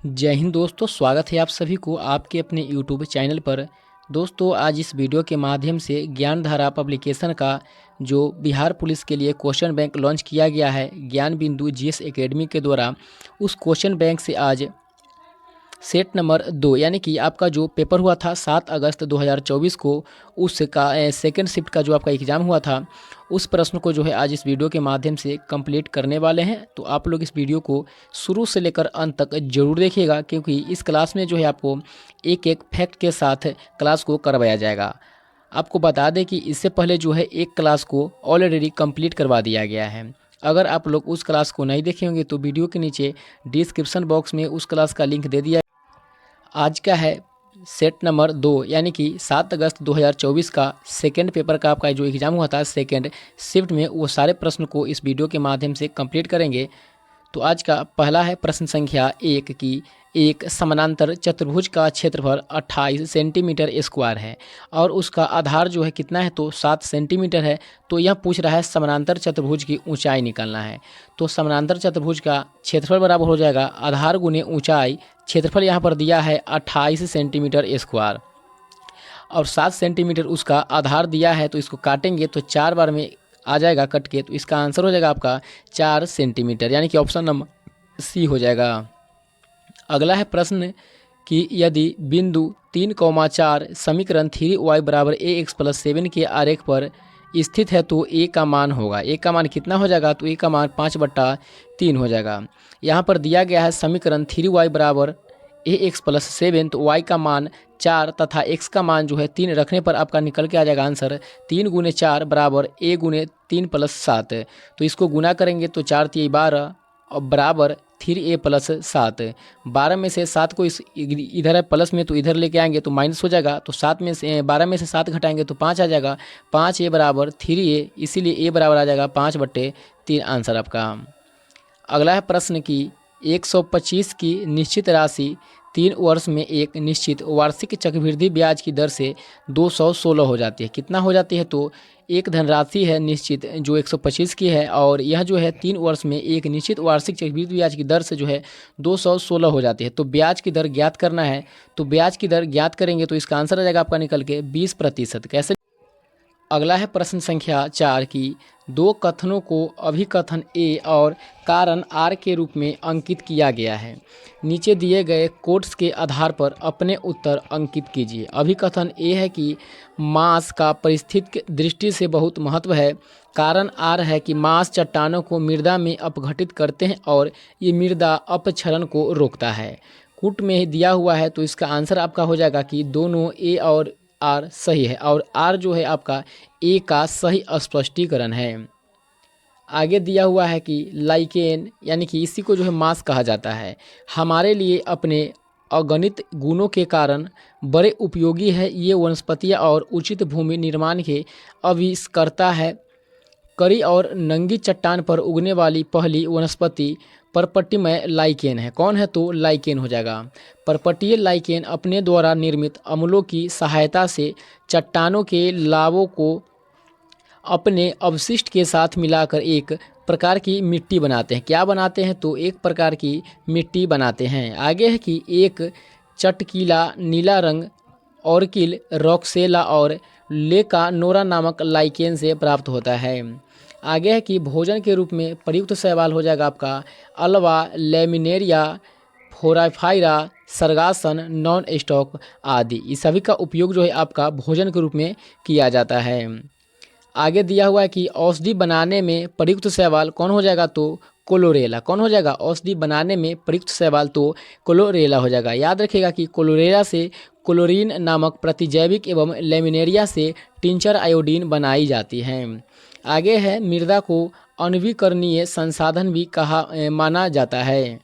जय हिंद दोस्तों, स्वागत है आप सभी को आपके अपने यूट्यूब चैनल पर। दोस्तों, आज इस वीडियो के माध्यम से ज्ञानधारा पब्लिकेशन का जो बिहार पुलिस के लिए क्वेश्चन बैंक लॉन्च किया गया है ज्ञान बिंदु जीएस एकेडमी के द्वारा, उस क्वेश्चन बैंक से आज सेट नंबर 2 यानी कि आपका जो पेपर हुआ था 7 अगस्त 2024 को, उसका सेकंड शिफ्ट का जो आपका एग्ज़ाम हुआ था, उस प्रश्न को जो है आज इस वीडियो के माध्यम से कंप्लीट करने वाले हैं। तो आप लोग इस वीडियो को शुरू से लेकर अंत तक जरूर देखिएगा, क्योंकि इस क्लास में जो है आपको एक एक फैक्ट के साथ क्लास को करवाया जाएगा। आपको बता दें कि इससे पहले जो है एक क्लास को ऑलरेडी कंप्लीट करवा दिया गया है। अगर आप लोग उस क्लास को नहीं देखे होंगे तो वीडियो के नीचे डिस्क्रिप्शन बॉक्स में उस क्लास का लिंक दे दिया। आज का है सेट नंबर 2 यानी कि 7 अगस्त 2024 का सेकंड पेपर का आपका जो एग्ज़ाम हुआ था सेकंड शिफ्ट में, वो सारे प्रश्न को इस वीडियो के माध्यम से कंप्लीट करेंगे। तो आज का पहला है प्रश्न संख्या 1 की एक समानांतर चतुर्भुज का क्षेत्रफल 28 सेंटीमीटर स्क्वायर है और उसका आधार जो है कितना है, तो 7 सेंटीमीटर है। तो यह पूछ रहा है समानांतर चतुर्भुज की ऊंचाई निकालना है। तो समानांतर चतुर्भुज का क्षेत्रफल बराबर हो जाएगा आधार गुने ऊंचाई। क्षेत्रफल यहाँ पर दिया है 28 सेंटीमीटर स्क्वायर और 7 सेंटीमीटर उसका आधार दिया है। तो इसको काटेंगे तो 4 बार में आ जाएगा कट के, तो इसका आंसर हो जाएगा आपका 4 सेंटीमीटर, यानी कि ऑप्शन नंबर सी हो जाएगा। अगला है प्रश्न कि यदि बिंदु 3,4 समीकरण 3y बराबर ax प्लस 7 के आरेख पर स्थित है तो a का मान होगा। a का मान कितना हो जाएगा, तो a का मान 5/3 हो जाएगा। यहाँ पर दिया गया है समीकरण 3y बराबर ax प्लस 7, तो y का मान 4 तथा x का मान जो है 3 रखने पर आपका निकल के आ जाएगा आंसर 3 गुने 4 बराबर a गुने 3 प्लस 7। तो इसको गुना करेंगे तो 4 3 12 और बराबर 3a प्लस 7। 12 में से 7 को इस इधर है प्लस में, तो इधर लेके आएंगे तो माइनस हो जाएगा। तो 7 में से 12 में से 7 घटाएंगे तो 5 आ जाएगा। 5a बराबर 3a, इसीलिए a बराबर आ जाएगा 5/3 आंसर आपका। अगला है प्रश्न की 125 की निश्चित राशि 3 वर्ष में एक निश्चित वार्षिक चक्रवृद्धि ब्याज की दर से 216 हो जाती है। कितना हो जाती है, तो एक धनराशि है निश्चित जो 125 की है और यह जो है 3 वर्ष में एक निश्चित वार्षिक चक्रवृद्धि ब्याज की दर से जो है 216 हो जाती है। तो ब्याज की दर ज्ञात करना है। तो ब्याज की दर ज्ञात करेंगे तो इसका आंसर आ जाएगा आपका निकल के 20%। कैसे? अगला है प्रश्न संख्या 4 की दो कथनों को अभिकथन ए और कारण आर के रूप में अंकित किया गया है। नीचे दिए गए कोट्स के आधार पर अपने उत्तर अंकित कीजिए। अभिकथन ए है कि मास का पारिस्थितिक दृष्टि से बहुत महत्व है। कारण आर है कि मास चट्टानों को मृदा में अपघटित करते हैं और ये मृदा अपक्षरण को रोकता है। कूट में दिया हुआ है, तो इसका आंसर आपका हो जाएगा कि दोनों ए और आर सही है और आर जो है आपका ए का सही स्पष्टीकरण है। आगे दिया हुआ है कि लाइकेन यानी कि इसी को जो है मास कहा जाता है, हमारे लिए अपने अगणित गुणों के कारण बड़े उपयोगी है। ये वनस्पतियाँ और उचित भूमि निर्माण के आविष्कर्ता है। कड़ी और नंगी चट्टान पर उगने वाली पहली वनस्पति पर्पटीमय लाइकेन है। कौन है, तो लाइकेन हो जाएगा। पर्पटीय लाइकेन अपने द्वारा निर्मित अम्लों की सहायता से चट्टानों के लावों को अपने अवशिष्ट के साथ मिलाकर एक प्रकार की मिट्टी बनाते हैं। क्या बनाते हैं, तो एक प्रकार की मिट्टी बनाते हैं। आगे है कि एक चटकीला नीला रंग ऑर्किल रॉक्सेला और लेका नोरा नामक लाइकेन से प्राप्त होता है। आगे है कि भोजन के रूप में प्रयुक्त शैवाल हो जाएगा आपका अल्वा, लेमिनेरिया, फोराफाइरा, सरगासन, नॉन स्टॉक आदि। इस सभी का उपयोग जो है आपका भोजन के रूप में किया जाता है। आगे दिया हुआ है कि औषधि बनाने में प्रयुक्त शैवाल कौन हो जाएगा, तो क्लोरेला। कौन हो जाएगा, औषधि बनाने में प्रयुक्त शैवाल तो क्लोरेला हो जाएगा। याद रखिएगा कि क्लोरेला से क्लोरीन नामक प्रतिजैविक एवं लेमिनेरिया से टिंचर आयोडीन बनाई जाती है। आगे है मृदा को अनवीकरणीय संसाधन भी माना जाता है।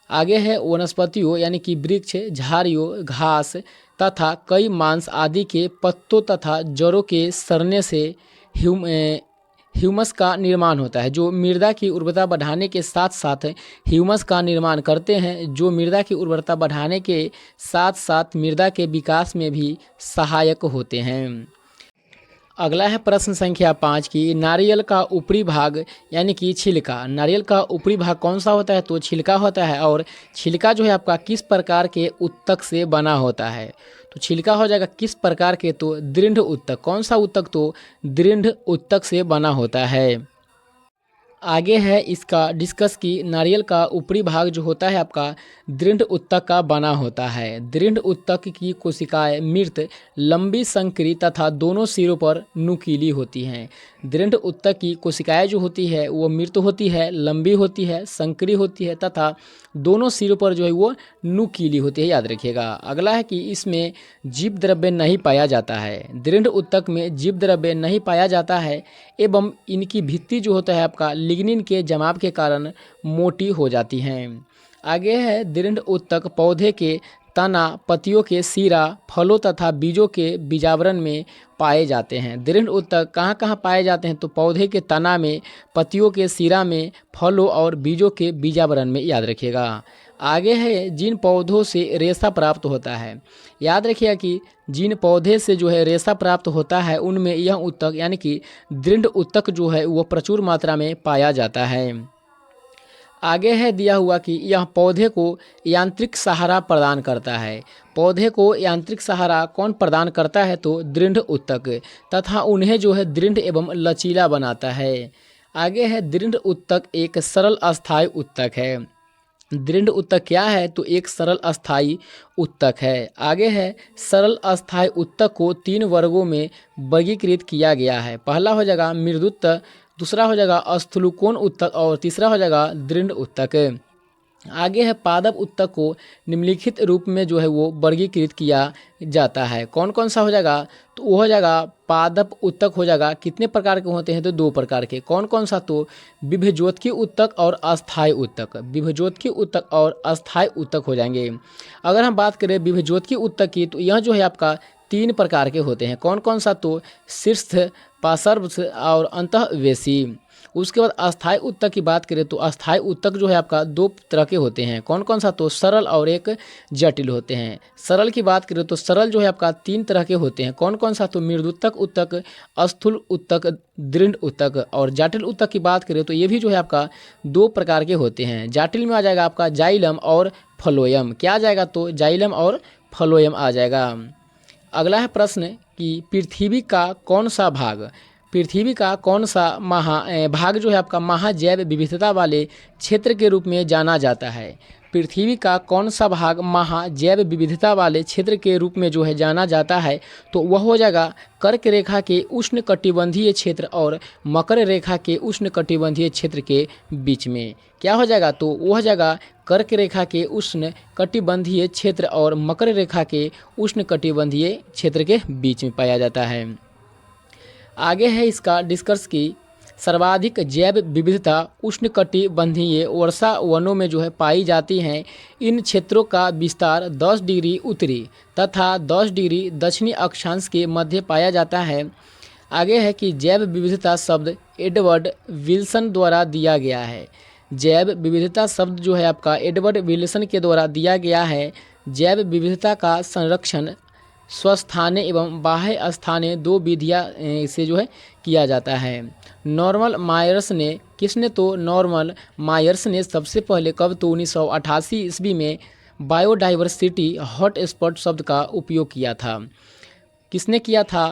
आगे है वनस्पतियों यानी कि वृक्ष, झाड़ियों, घास तथा कई मांस आदि के पत्तों तथा जड़ों के सड़ने से ह्यूमस का निर्माण होता है, जो मृदा की उर्वरता बढ़ाने के साथ साथ ह्यूमस का निर्माण करते हैं, जो मृदा की उर्वरता बढ़ाने के साथ साथ मृदा के विकास में भी सहायक होते हैं। अगला है प्रश्न संख्या 5 की नारियल का ऊपरी भाग यानी कि छिलका। नारियल का ऊपरी भाग कौन सा होता है? तो छिलका होता है। और छिलका जो है आपका किस प्रकार के उत्तक से बना होता है? तो छिलका हो जाएगा किस प्रकार के? तो दृढ़ उत्तक। कौन सा उत्तक? तो दृढ़ उत्तक से बना होता है। आगे है इसका डिस्कस की नारियल का ऊपरी भाग जो होता है आपका दृढ़ उत्तक का बना होता है। दृढ़ उत्तक की कोशिकाएं मृत, लंबी, संकरी तथा दोनों सिरों पर नुकीली होती हैं। दृढ़ उत्तक की कोशिकाएं जो होती है वो मृत होती है, लंबी होती है, संकरी होती है तथा दोनों सिरों पर जो है वो नुकीली होती है, याद रखिएगा। अगला है कि इसमें जीव द्रव्य नहीं पाया जाता है। दृढ़ उत्तक में जीव द्रव्य नहीं पाया जाता है एवं इनकी भित्ति जो होता है आपका लिग्निन के जमाव के कारण मोटी हो जाती हैं। आगे है दृढ़ उत्तक पौधे के तना, पत्तियों के सिरा, फलों तथा बीजों के बीजावरण में पाए जाते हैं। दृढ़ उत्तक कहाँ कहाँ पाए जाते हैं? तो पौधे के तना में, पत्तियों के सिरा में, फलों और बीजों के बीजावरण में, याद रखिएगा। आगे है जिन पौधों से रेशा प्राप्त होता है। याद रखिएगा कि जिन पौधे से जो है रेशा प्राप्त होता है उनमें यह उत्तक यानी कि दृढ़ उत्तक जो है वो प्रचुर मात्रा में पाया जाता है। आगे है दिया हुआ कि यह पौधे को यांत्रिक सहारा प्रदान करता है। पौधे को यांत्रिक सहारा कौन प्रदान करता है? तो दृढ़ उत्तक तथा उन्हें जो है दृढ़ एवं लचीला बनाता है। आगे है दृढ़ उत्तक एक सरल अस्थायी उत्तक है। दृढ़ उत्तक क्या है? तो एक सरल अस्थायी उत्तक है। आगे है सरल अस्थायी उत्तक को 3 वर्गों में वर्गीकृत किया गया है। पहला हो जाएगा मृदुत्तक, दूसरा हो जाएगा स्थूलकोण उत्तक और तीसरा हो जाएगा दृढ़ उत्तक। आगे है पादप उत्तक को निम्नलिखित रूप में जो है वो वर्गीकृत किया जाता है। कौन कौन सा हो जाएगा? तो वो हो जाएगा पादप उत्तक हो जाएगा कितने प्रकार के होते हैं? तो 2 प्रकार के। कौन कौन सा? तो विभज्योतकी उत्तक और अस्थायी उत्तक। विभज्योतकी उत्तक और अस्थायी उत्तक हो जाएंगे। अगर हम बात करें विभज्योतकी उत्तक की तो यह जो है आपका 3 प्रकार के होते हैं। कौन कौन सा? तो शीर्ष, पार्श्व और अंतःवेशी। उसके बाद अस्थायी उत्तक की बात करें तो अस्थायी उत्तक जो है आपका 2 तरह के होते हैं। कौन कौन सा? तो सरल और एक जटिल होते हैं। सरल की बात करें तो सरल जो है आपका 3 तरह के होते हैं। कौन कौन सा? तो मृदुत्तक उत्तक, स्थूल उत्तक, दृढ़ उत्तक। और जटिल उत्तक की बात करें तो ये भी जो है आपका 2 प्रकार के होते हैं। जटिल में आ जाएगा आपका जाइलम और फ्लोएम। क्या आ जाएगा? तो जाइलम और फ्लोएम आ जाएगा। अगला है प्रश्न कि पृथ्वी का कौन सा भाग, पृथ्वी का कौन सा भाग जो है आपका महाजैव विविधता वाले क्षेत्र के रूप में जाना जाता है। पृथ्वी का कौन सा भाग महाजैव विविधता वाले क्षेत्र के रूप में जो है जाना जाता है? तो वह हो जाएगा कर्क रेखा के उष्णकटिबंधीय क्षेत्र और मकर रेखा के उष्णकटिबंधीय क्षेत्र के बीच में। क्या हो जाएगा? तो वह हो जाएगा कर्क रेखा के उष्णकटिबंधीय क्षेत्र और मकर रेखा के उष्णकटिबंधीय क्षेत्र के बीच में पाया जाता है। आगे है इसका डिस्कस की सर्वाधिक जैव विविधता उष्णकटिबंधीय वर्षा वनों में जो है पाई जाती हैं। इन क्षेत्रों का विस्तार 10 डिग्री उत्तरी तथा 10 डिग्री दक्षिणी अक्षांश के मध्य पाया जाता है। आगे है कि जैव विविधता शब्द एडवर्ड विल्सन द्वारा दिया गया है। जैव विविधता शब्द जो है आपका एडवर्ड विल्सन के द्वारा दिया गया है। जैव विविधता का संरक्षण स्वस्थानीय एवं बाह्य स्थानीय 2 विधियाँ से जो है किया जाता है। नॉर्मल मायर्स ने किसने? तो नॉर्मल मायर्स ने सबसे पहले कब? तो 1988 ईस्वी में बायोडाइवर्सिटी हॉटस्पॉट शब्द का उपयोग किया था। किसने किया था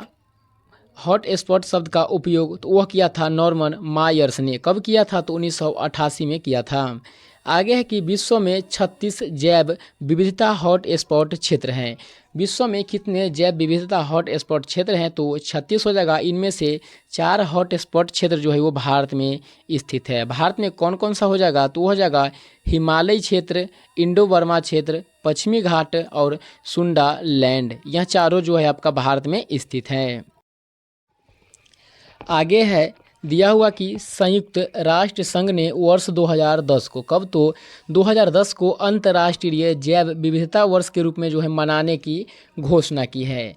हॉटस्पॉट शब्द का उपयोग? तो वह किया था नॉर्मन मायर्स ने। कब किया था? तो 1988 में किया था। आगे है कि विश्व में 36 जैव विविधता हॉटस्पॉट क्षेत्र हैं। विश्व में कितने जैव विविधता हॉटस्पॉट क्षेत्र हैं? तो 36 हो जाएगा। इनमें से 4 हॉटस्पॉट क्षेत्र जो है वो भारत में स्थित है। भारत में कौन कौन सा हो जाएगा? तो हो जाएगा हिमालय क्षेत्र, इंडो बर्मा क्षेत्र, पश्चिमी घाट और सुंडा लैंड। यह चारों जो है आपका भारत में स्थित हैं। आगे है दिया हुआ कि संयुक्त राष्ट्र संघ ने वर्ष 2010 को कब? तो 2010 को अंतर्राष्ट्रीय जैव विविधता वर्ष के रूप में जो है मनाने की घोषणा की है।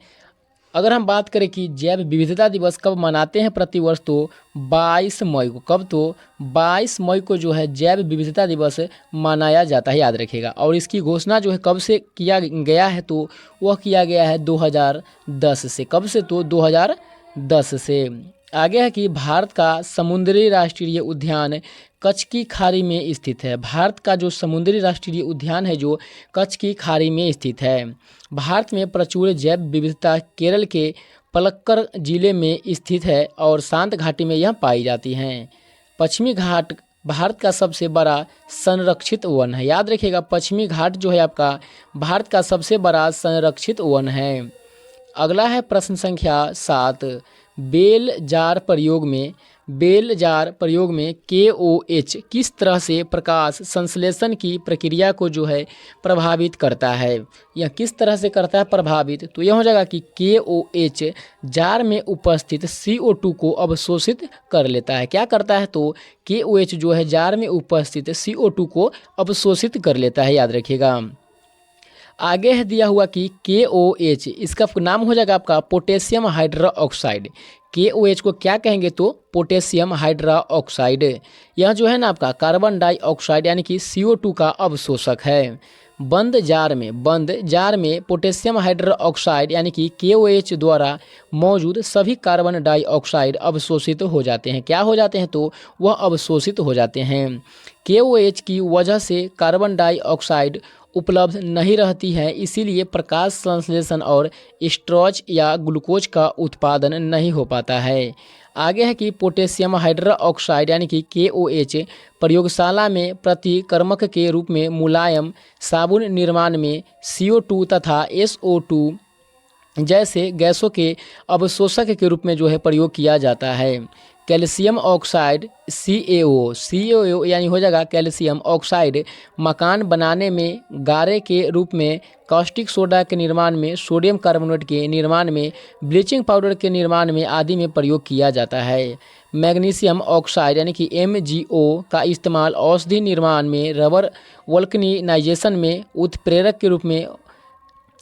अगर हम बात करें कि जैव विविधता दिवस कब मनाते हैं प्रतिवर्ष, तो 22 मई को। कब? तो 22 मई को जो है जैव विविधता दिवस मनाया जाता है, याद रखिएगा। और इसकी घोषणा जो है कब से किया गया है? तो वह किया गया है 2010 से। कब से? तो 2010 10 से। आगे है कि भारत का समुद्री राष्ट्रीय उद्यान कच्छ की खाड़ी में स्थित है। भारत का जो समुद्री राष्ट्रीय उद्यान है जो कच्छ की खाड़ी में स्थित है। भारत में प्रचुर जैव विविधता केरल के पलक्कड़ जिले में स्थित है और शांत घाटी में यह पाई जाती हैं। पश्चिमी घाट भारत का सबसे बड़ा संरक्षित वन है। याद रखिएगा, पश्चिमी घाट जो है आपका भारत का सबसे बड़ा संरक्षित वन है। अगला है प्रश्न संख्या 7। बेल जार प्रयोग में KOH किस तरह से प्रकाश संश्लेषण की प्रक्रिया को जो है प्रभावित करता है? यह किस तरह से करता है प्रभावित? तो यह हो जाएगा कि KOH जार में उपस्थित CO2 को अवशोषित कर लेता है। क्या करता है? तो KOH जो है जार में उपस्थित CO2 को अवशोषित कर लेता है, याद रखिएगा। आगे है दिया हुआ कि KOH, इसका नाम हो जाएगा आपका पोटेशियम हाइड्रोक्साइड। KOH को क्या कहेंगे? तो पोटेशियम हाइड्रोक्साइड। यह जो है ना आपका कार्बन डाइऑक्साइड यानी कि CO2 का अवशोषक है। बंद जार में पोटेशियम हाइड्रोक्साइड यानी कि KOH द्वारा मौजूद सभी कार्बन डाइऑक्साइड अवशोषित हो जाते हैं। क्या हो जाते हैं? तो वह अवशोषित हो जाते हैं। KOH की वजह से कार्बन डाइऑक्साइड उपलब्ध नहीं रहती है, इसीलिए प्रकाश संश्लेषण और स्टार्च या ग्लूकोज का उत्पादन नहीं हो पाता है। आगे है कि पोटेशियम हाइड्रोक्साइड यानी कि KOH प्रयोगशाला में प्रतिकर्मक के रूप में मुलायम साबुन निर्माण में CO2 तथा SO2 जैसे गैसों के अवशोषक के रूप में जो है प्रयोग किया जाता है। कैल्शियम ऑक्साइड CaO यानी हो जाएगा कैल्शियम ऑक्साइड मकान बनाने में, गारे के रूप में, कास्टिक सोडा के निर्माण में, सोडियम कार्बोनेट के निर्माण में, ब्लीचिंग पाउडर के निर्माण में आदि में प्रयोग किया जाता है। मैग्नीशियम ऑक्साइड यानी कि MgO का इस्तेमाल औषधि निर्माण में, रबर वल्कनाइजेशन में, उत्प्रेरक के रूप में,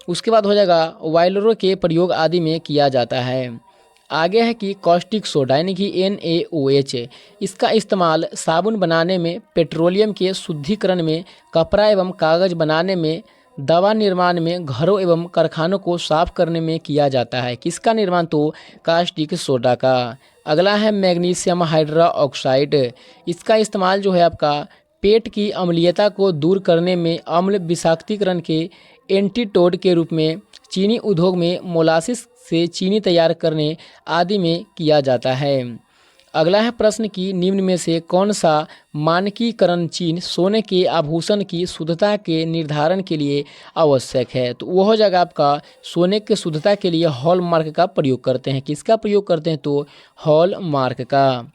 उसके बाद हो जाएगा वायलरों के प्रयोग आदि में किया जाता है। आगे है कि कॉस्टिक सोडा यानी कि NaOH, इसका इस्तेमाल साबुन बनाने में, पेट्रोलियम के शुद्धिकरण में, कपड़ा एवं कागज़ बनाने में, दवा निर्माण में, घरों एवं कारखानों को साफ करने में किया जाता है। किसका निर्माण? तो कास्टिक सोडा का। अगला है मैग्नीशियम हाइड्रोक्साइड, इसका इस्तेमाल जो है आपका पेट की अम्लीयता को दूर करने में, अम्ल विषाक्तीकरण के एंटीटोड के रूप में, चीनी उद्योग में मोलासिस से चीनी तैयार करने आदि में किया जाता है। अगला है प्रश्न की निम्न में से कौन सा मानकीकरण चिन्ह सोने के आभूषण की शुद्धता के निर्धारण के लिए आवश्यक है? तो वो हो जाएगा आपका सोने के शुद्धता के लिए हॉलमार्क का प्रयोग करते हैं। किसका प्रयोग करते हैं? तो हॉलमार्क का।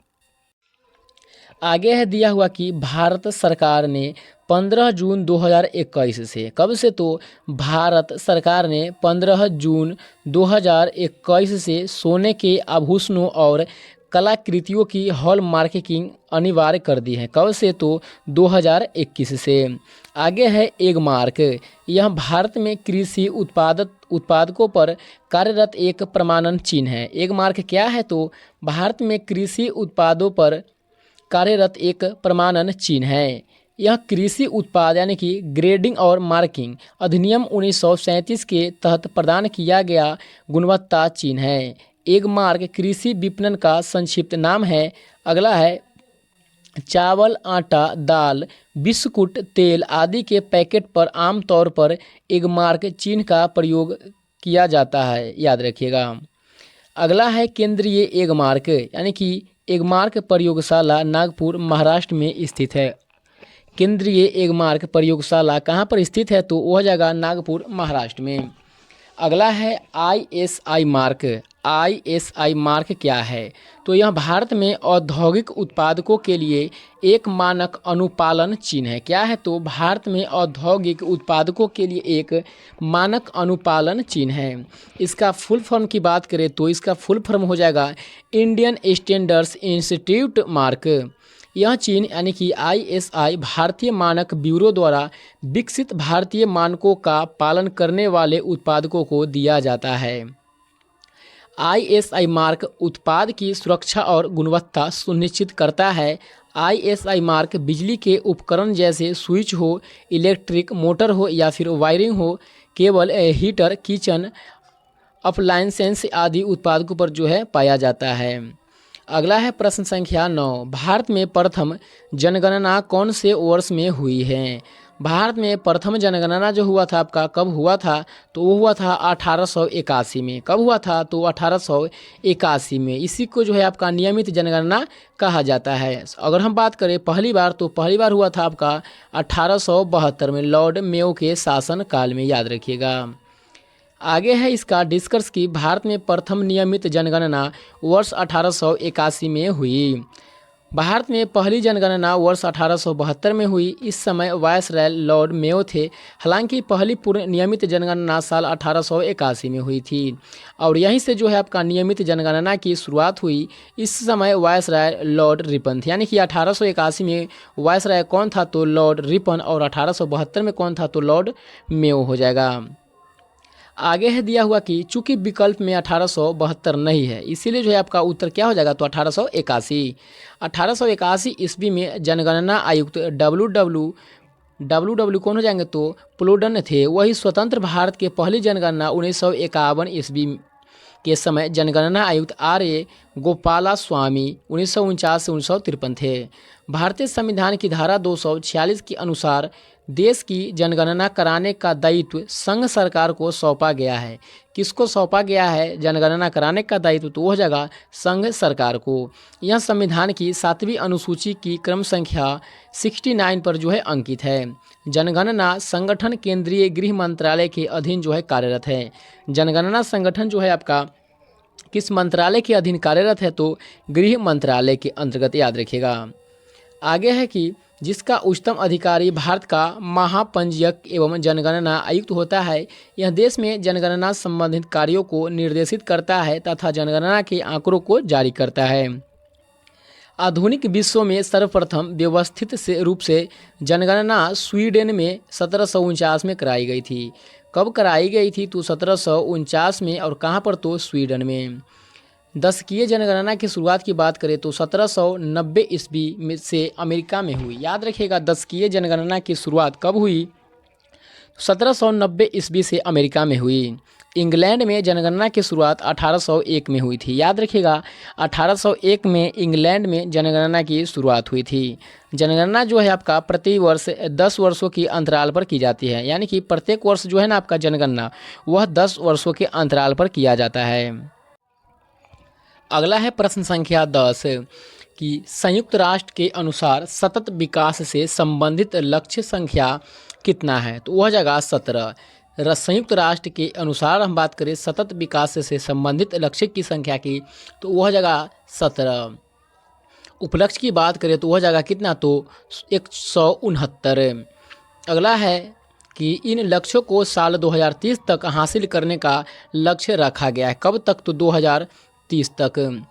आगे है दिया हुआ कि भारत सरकार ने 15 जून 2021 से, कब से? तो भारत सरकार ने 15 जून 2021 से सोने के आभूषणों और कलाकृतियों की हॉलमार्किंग अनिवार्य कर दी है। कब से? तो 2021 से। आगे है एगमार्क, यह भारत में कृषि उत्पादकों पर कार्यरत एक प्रमाणन चिन्ह है। एगमार्क क्या है? तो भारत में कृषि उत्पादों पर कार्यरत एक प्रमाणन चिन्ह है। यह कृषि उत्पाद यानी कि ग्रेडिंग और मार्किंग अधिनियम 1937 के तहत प्रदान किया गया गुणवत्ता चिन्ह है। एगमार्क कृषि विपणन का संक्षिप्त नाम है। अगला है चावल, आटा, दाल, बिस्कुट, तेल आदि के पैकेट पर आमतौर पर एगमार्क चिन्ह का प्रयोग किया जाता है, याद रखिएगा। अगला है केंद्रीय एगमार्क यानी कि एगमार्क प्रयोगशाला नागपुर महाराष्ट्र में स्थित है। केंद्रीय एगमार्क प्रयोगशाला कहाँ पर स्थित है? तो वह जगह नागपुर महाराष्ट्र में। अगला है ISI मार्क। ISI मार्क क्या है? तो यह भारत में औद्योगिक उत्पादकों के लिए एक मानक अनुपालन चिन्ह है। क्या है? तो भारत में औद्योगिक उत्पादकों के लिए एक मानक अनुपालन चिन्ह है। इसका फुल फॉर्म की बात करें तो इसका फुल फॉर्म हो जाएगा इंडियन स्टैंडर्ड्स इंस्टीट्यूट मार्क। यह चिन्ह यानी कि ISI भारतीय मानक ब्यूरो द्वारा विकसित भारतीय मानकों का पालन करने वाले उत्पादकों को दिया जाता है। ISI मार्क उत्पाद की सुरक्षा और गुणवत्ता सुनिश्चित करता है। ISI मार्क बिजली के उपकरण जैसे स्विच हो, इलेक्ट्रिक मोटर हो या फिर वायरिंग हो, केबल, हीटर, किचन अप्लायंसेस आदि उत्पादकों पर जो है पाया जाता है। अगला है प्रश्न संख्या 9, भारत में प्रथम जनगणना कौन से वर्ष में हुई है? भारत में प्रथम जनगणना जो हुआ था आपका कब हुआ था? तो वो हुआ था 1881 में। कब हुआ था? तो 1881 में। इसी को जो है आपका नियमित जनगणना कहा जाता है। अगर हम बात करें पहली बार, तो पहली बार हुआ था आपका 1872 में, लॉर्ड मेयो के शासन काल में, याद रखिएगा। आगे है इसका डिस्कस कि भारत में प्रथम नियमित जनगणना वर्ष 1881 में हुई। भारत में पहली जनगणना वर्ष 1872 में हुई। इस समय वायसराय लॉर्ड मेयो थे। हालांकि पहली पूर्ण नियमित जनगणना साल 1881 में हुई थी और यहीं से जो है आपका नियमित जनगणना की शुरुआत हुई। इस समय वायसराय लॉर्ड रिपन थे, यानी कि 1881 में वायसराय कौन था? तो लॉर्ड रिपन, और 1872 में कौन था? तो लॉर्ड मेयो हो जाएगा। आगे है दिया हुआ कि चूंकि विकल्प में 1872 नहीं है, इसीलिए जो है आपका उत्तर क्या हो जाएगा? तो 1881 ईस्वी में जनगणना आयुक्त डब्ल्यू कौन हो जाएंगे? तो प्लोडन थे। वही स्वतंत्र भारत के पहली जनगणना 1951 ईस्वी के समय जनगणना आयुक्त RA गोपाला स्वामी 1949 से 1953 थे। भारतीय संविधान की धारा 246 के अनुसार देश की जनगणना कराने का दायित्व संघ सरकार को सौंपा गया है। किसको सौंपा गया है जनगणना कराने का दायित्व? तो वह जगह संघ सरकार को। यह संविधान की 7वीं अनुसूची की क्रम संख्या 69 पर जो है अंकित है। जनगणना संगठन केंद्रीय गृह मंत्रालय के अधीन जो है कार्यरत है। जनगणना संगठन जो है आपका किस मंत्रालय के अधीन कार्यरत है? तो गृह मंत्रालय के अंतर्गत, याद रखिएगा। आगे है कि जिसका उच्चतम अधिकारी भारत का महापंजीयक एवं जनगणना आयुक्त होता है। यह देश में जनगणना संबंधित कार्यों को निर्देशित करता है तथा जनगणना के आंकड़ों को जारी करता है। आधुनिक विश्व में सर्वप्रथम व्यवस्थित रूप से जनगणना स्वीडन में 1749 में कराई गई थी। कब कराई गई थी? तो 1749 में। और कहाँ पर? तो स्वीडन में। दशकीय जनगणना की शुरुआत की बात करें तो 1790 ईस्वी से अमेरिका में हुई। याद रखिएगा, दशकीय जनगणना की शुरुआत कब हुई? 1790 ईस्वी से अमेरिका में हुई। इंग्लैंड में जनगणना की शुरुआत 1801 में हुई थी। याद रखिएगा, 1801 में इंग्लैंड में जनगणना की शुरुआत हुई थी। जनगणना जो है आपका प्रति वर्ष 10 वर्षों की अंतराल पर की जाती है, यानी कि प्रत्येक वर्ष जो है ना आपका जनगणना वह 10 वर्षों के अंतराल पर किया जाता है। अगला है प्रश्न संख्या 10 कि संयुक्त राष्ट्र के अनुसार सतत विकास से संबंधित लक्ष्य संख्या कितना है? तो वह जगह 17। संयुक्त राष्ट्र के अनुसार हम बात करें सतत विकास से संबंधित लक्ष्य की संख्या की, तो वह जगह 17। उपलक्ष्य की बात करें तो वह जगह कितना? तो 169। अगला है कि इन लक्ष्यों को साल 2030 तक हासिल करने का लक्ष्य रखा गया है। कब तक? तो 2030 तक।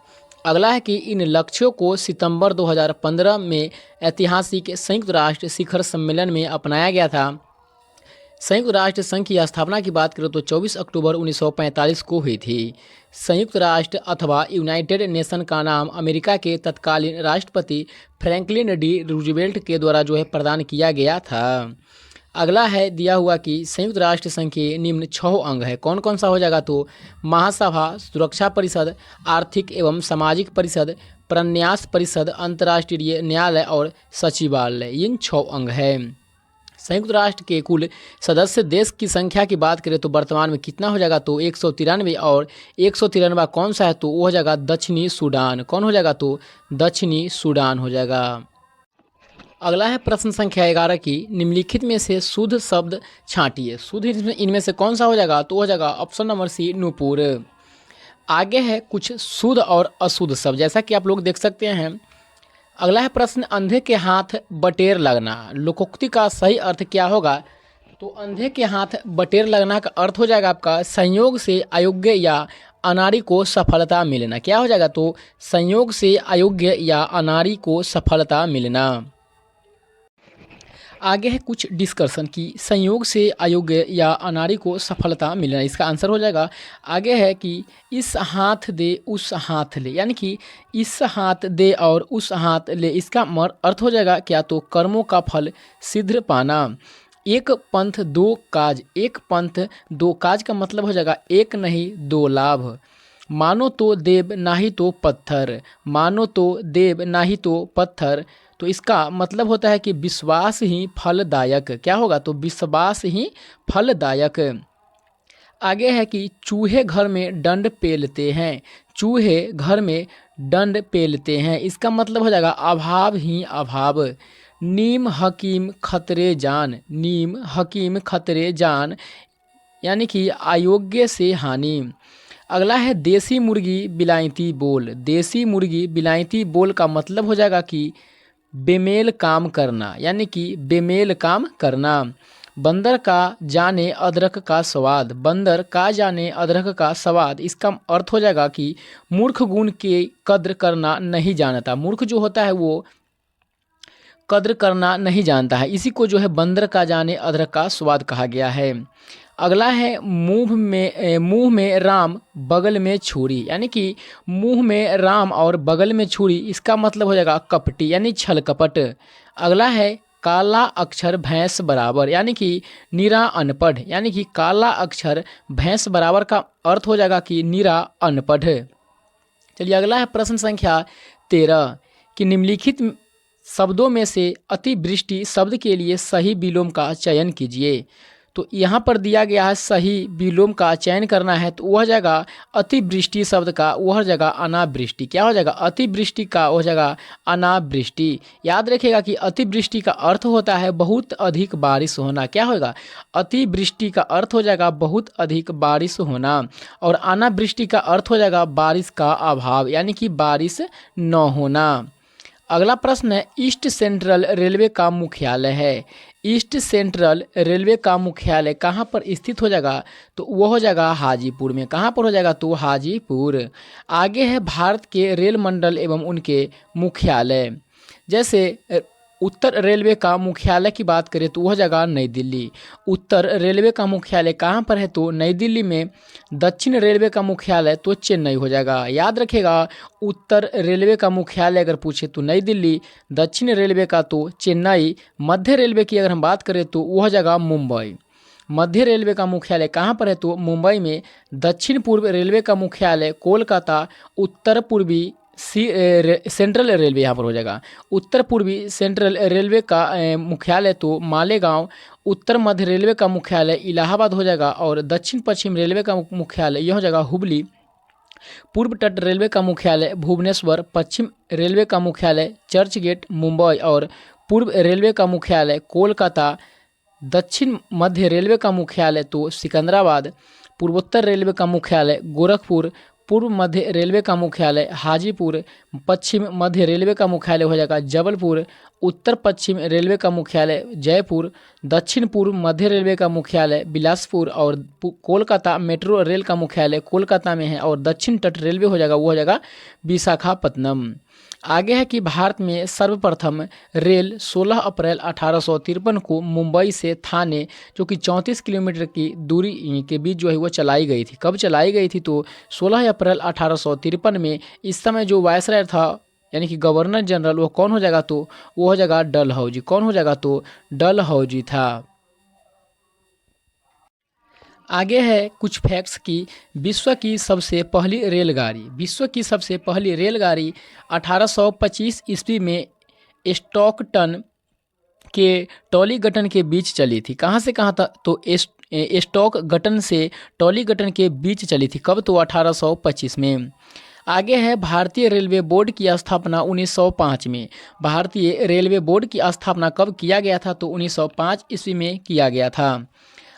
अगला है कि इन लक्ष्यों को सितंबर 2015 में ऐतिहासिक संयुक्त राष्ट्र शिखर सम्मेलन में अपनाया गया था। संयुक्त राष्ट्र संघ की स्थापना की बात करें तो 24 अक्टूबर 1945 को हुई थी। संयुक्त राष्ट्र अथवा यूनाइटेड नेशन का नाम अमेरिका के तत्कालीन राष्ट्रपति फ्रैंकलिन डी रूजवेल्ट के द्वारा जो है प्रदान किया गया था। अगला है दिया हुआ कि संयुक्त राष्ट्र संघ के निम्न 6 अंग है। कौन कौन सा हो जाएगा? तो महासभा, सुरक्षा परिषद, आर्थिक एवं सामाजिक परिषद, प्रन्यास परिषद, अंतर्राष्ट्रीय न्यायालय और सचिवालय। इन 6 अंग है। संयुक्त राष्ट्र के कुल सदस्य देश की संख्या की बात करें तो वर्तमान में कितना हो जाएगा? तो 193। और 193 कौन सा है? तो वो हो जाएगा दक्षिणी सूडान। कौन हो जाएगा? तो दक्षिणी सूडान हो जाएगा। अगला है प्रश्न संख्या 11 की निम्नलिखित में से शुद्ध शब्द छांटिए। शुद्ध इनमें से कौन सा हो जाएगा? तो हो जाएगा ऑप्शन नंबर सी, नूपुर। आगे है कुछ शुद्ध और अशुद्ध शब्द, जैसा कि आप लोग देख सकते हैं। अगला है प्रश्न अंधे के हाथ बटेर लगना। लोकोक्ति का सही अर्थ क्या होगा? तो अंधे के हाथ बटेर लगना का अर्थ हो जाएगा आपका संयोग से अयोग्य या अनाड़ी को सफलता मिलना। क्या हो जाएगा? तो संयोग से अयोग्य या अनाड़ी को सफलता मिलना। आगे है कुछ डिस्कशन की संयोग से अयोग्य या अनाड़ी को सफलता मिलना। इसका आंसर हो जाएगा। आगे है कि इस हाथ दे उस हाथ ले, यानी कि इस हाथ दे और उस हाथ ले। इसका अर्थ हो जाएगा क्या? तो कर्मों का फल शीघ्र पाना। एक पंथ दो काज, एक पंथ दो काज का मतलब हो जाएगा एक नहीं दो लाभ। मानो तो देव नाही तो पत्थर, मानो तो देव नाही तो पत्थर, तो इसका मतलब होता है कि विश्वास ही फलदायक। क्या होगा? तो विश्वास ही फलदायक। आगे है कि चूहे घर में दंड पेलते हैं, चूहे घर में दंड पेलते हैं, इसका मतलब हो जाएगा अभाव ही अभाव। नीम हकीम खतरे जान, नीम हकीम खतरे जान, यानी कि अयोग्य से हानि। अगला है देसी मुर्गी बिलायती बोल, देसी मुर्गी बिलायती बोल का मतलब हो जाएगा कि बेमेल काम करना, यानी कि बेमेल काम करना। बंदर का जाने अदरक का स्वाद, बंदर का जाने अदरक का स्वाद, इसका अर्थ हो जाएगा कि मूर्ख गुण की कद्र करना नहीं जानता। मूर्ख जो होता है वो कद्र करना नहीं जानता है, इसी को जो है बंदर का जाने अदरक का स्वाद कहा गया है। अगला है मुंह में राम बगल में छुरी, यानी कि मुंह में राम और बगल में छुरी, इसका मतलब हो जाएगा कपटी यानी छल कपट। अगला है काला अक्षर भैंस बराबर, यानी कि निरा अनपढ़, यानी कि काला अक्षर भैंस बराबर का अर्थ हो जाएगा कि निरा अनपढ़। चलिए अगला है प्रश्न संख्या 13 कि निम्नलिखित शब्दों में से अतिवृष्टि शब्द के लिए सही विलोम का चयन कीजिए। तो यहाँ पर दिया गया है सही विलोम का चयन करना है, तो वह जाएगा अतिवृष्टि शब्द का वह जाएगा अनावृष्टि। क्या हो जाएगा? अतिवृष्टि का हो जाएगा अनावृष्टि। याद रखिएगा कि अतिवृष्टि का अर्थ होता है बहुत अधिक बारिश होना। क्या होगा? अतिवृष्टि का अर्थ हो जाएगा बहुत अधिक बारिश होना, और अनावृष्टि का अर्थ हो जाएगा बारिश का अभाव, यानी कि बारिश न होना। अगला प्रश्न है ईस्ट सेंट्रल रेलवे का मुख्यालय है, ईस्ट सेंट्रल रेलवे का मुख्यालय कहाँ पर स्थित हो जाएगा? तो वो हो जाएगा हाजीपुर में। कहाँ पर हो जाएगा? तो हाजीपुर। आगे है भारत के रेल मंडल एवं उनके मुख्यालय। जैसे उत्तर रेलवे का मुख्यालय की बात करें तो वह जगह नई दिल्ली। उत्तर रेलवे का मुख्यालय कहाँ पर है? तो नई दिल्ली में। दक्षिण रेलवे का मुख्यालय तो चेन्नई हो जाएगा। याद रखेगा उत्तर रेलवे का मुख्यालय अगर पूछे तो नई दिल्ली, दक्षिण रेलवे का तो चेन्नई, मध्य रेलवे की अगर हम बात करें तो वह जगह मुंबई। मध्य रेलवे का मुख्यालय कहाँ पर है? तो मुंबई में। दक्षिण पूर्व रेलवे का मुख्यालय कोलकाता। उत्तर पूर्वी सेंट्रल रेलवे यहाँ पर हो जाएगा। उत्तर पूर्वी सेंट्रल रेलवे का मुख्यालय तो मालेगांव। उत्तर मध्य रेलवे का मुख्यालय इलाहाबाद हो जाएगा, और दक्षिण पश्चिम रेलवे का मुख्यालय यह हो जाएगा हुबली। पूर्व तट रेलवे का मुख्यालय भुवनेश्वर। पश्चिम रेलवे का मुख्यालय चर्च गेट मुंबई, और पूर्व रेलवे का मुख्यालय कोलकाता। दक्षिण मध्य रेलवे का मुख्यालय तो सिकंदराबाद। पूर्वोत्तर रेलवे का मुख्यालय गोरखपुर। पूर्व मध्य रेलवे का मुख्यालय हाजीपुर। पश्चिम मध्य रेलवे का मुख्यालय हो जाएगा जबलपुर। उत्तर पश्चिम रेलवे का मुख्यालय जयपुर। दक्षिण पूर्व मध्य रेलवे का मुख्यालय बिलासपुर, और कोलकाता मेट्रो रेल का मुख्यालय कोलकाता में है, और दक्षिण तट रेलवे हो जाएगा वो हो जाएगा विशाखापत्तनम। आगे है कि भारत में सर्वप्रथम रेल 16 अप्रैल 1853 को मुंबई से थाने, जो कि 34 किलोमीटर की दूरी के बीच जो है वो चलाई गई थी। कब चलाई गई थी? तो 16 अप्रैल 1853 में। इस समय जो वायसराय था यानी कि गवर्नर जनरल वो कौन हो जाएगा? तो वो हो जाएगा डलहौजी। कौन हो जाएगा? तो डलहौजी था। आगे है कुछ फैक्ट्स की विश्व की सबसे पहली रेलगाड़ी, विश्व की सबसे पहली रेलगाड़ी 1825 ईस्वी में स्टॉकटन के टॉलीगटन के बीच चली थी। कहाँ से कहाँ तक? तो स्टॉकगटन से टॉलीगटन के बीच चली थी। कब? तो 1825 में। आगे है भारतीय रेलवे बोर्ड की स्थापना 1905 में। भारतीय रेलवे बोर्ड की स्थापना कब किया गया था? तो 1905 ईस्वी में किया गया था।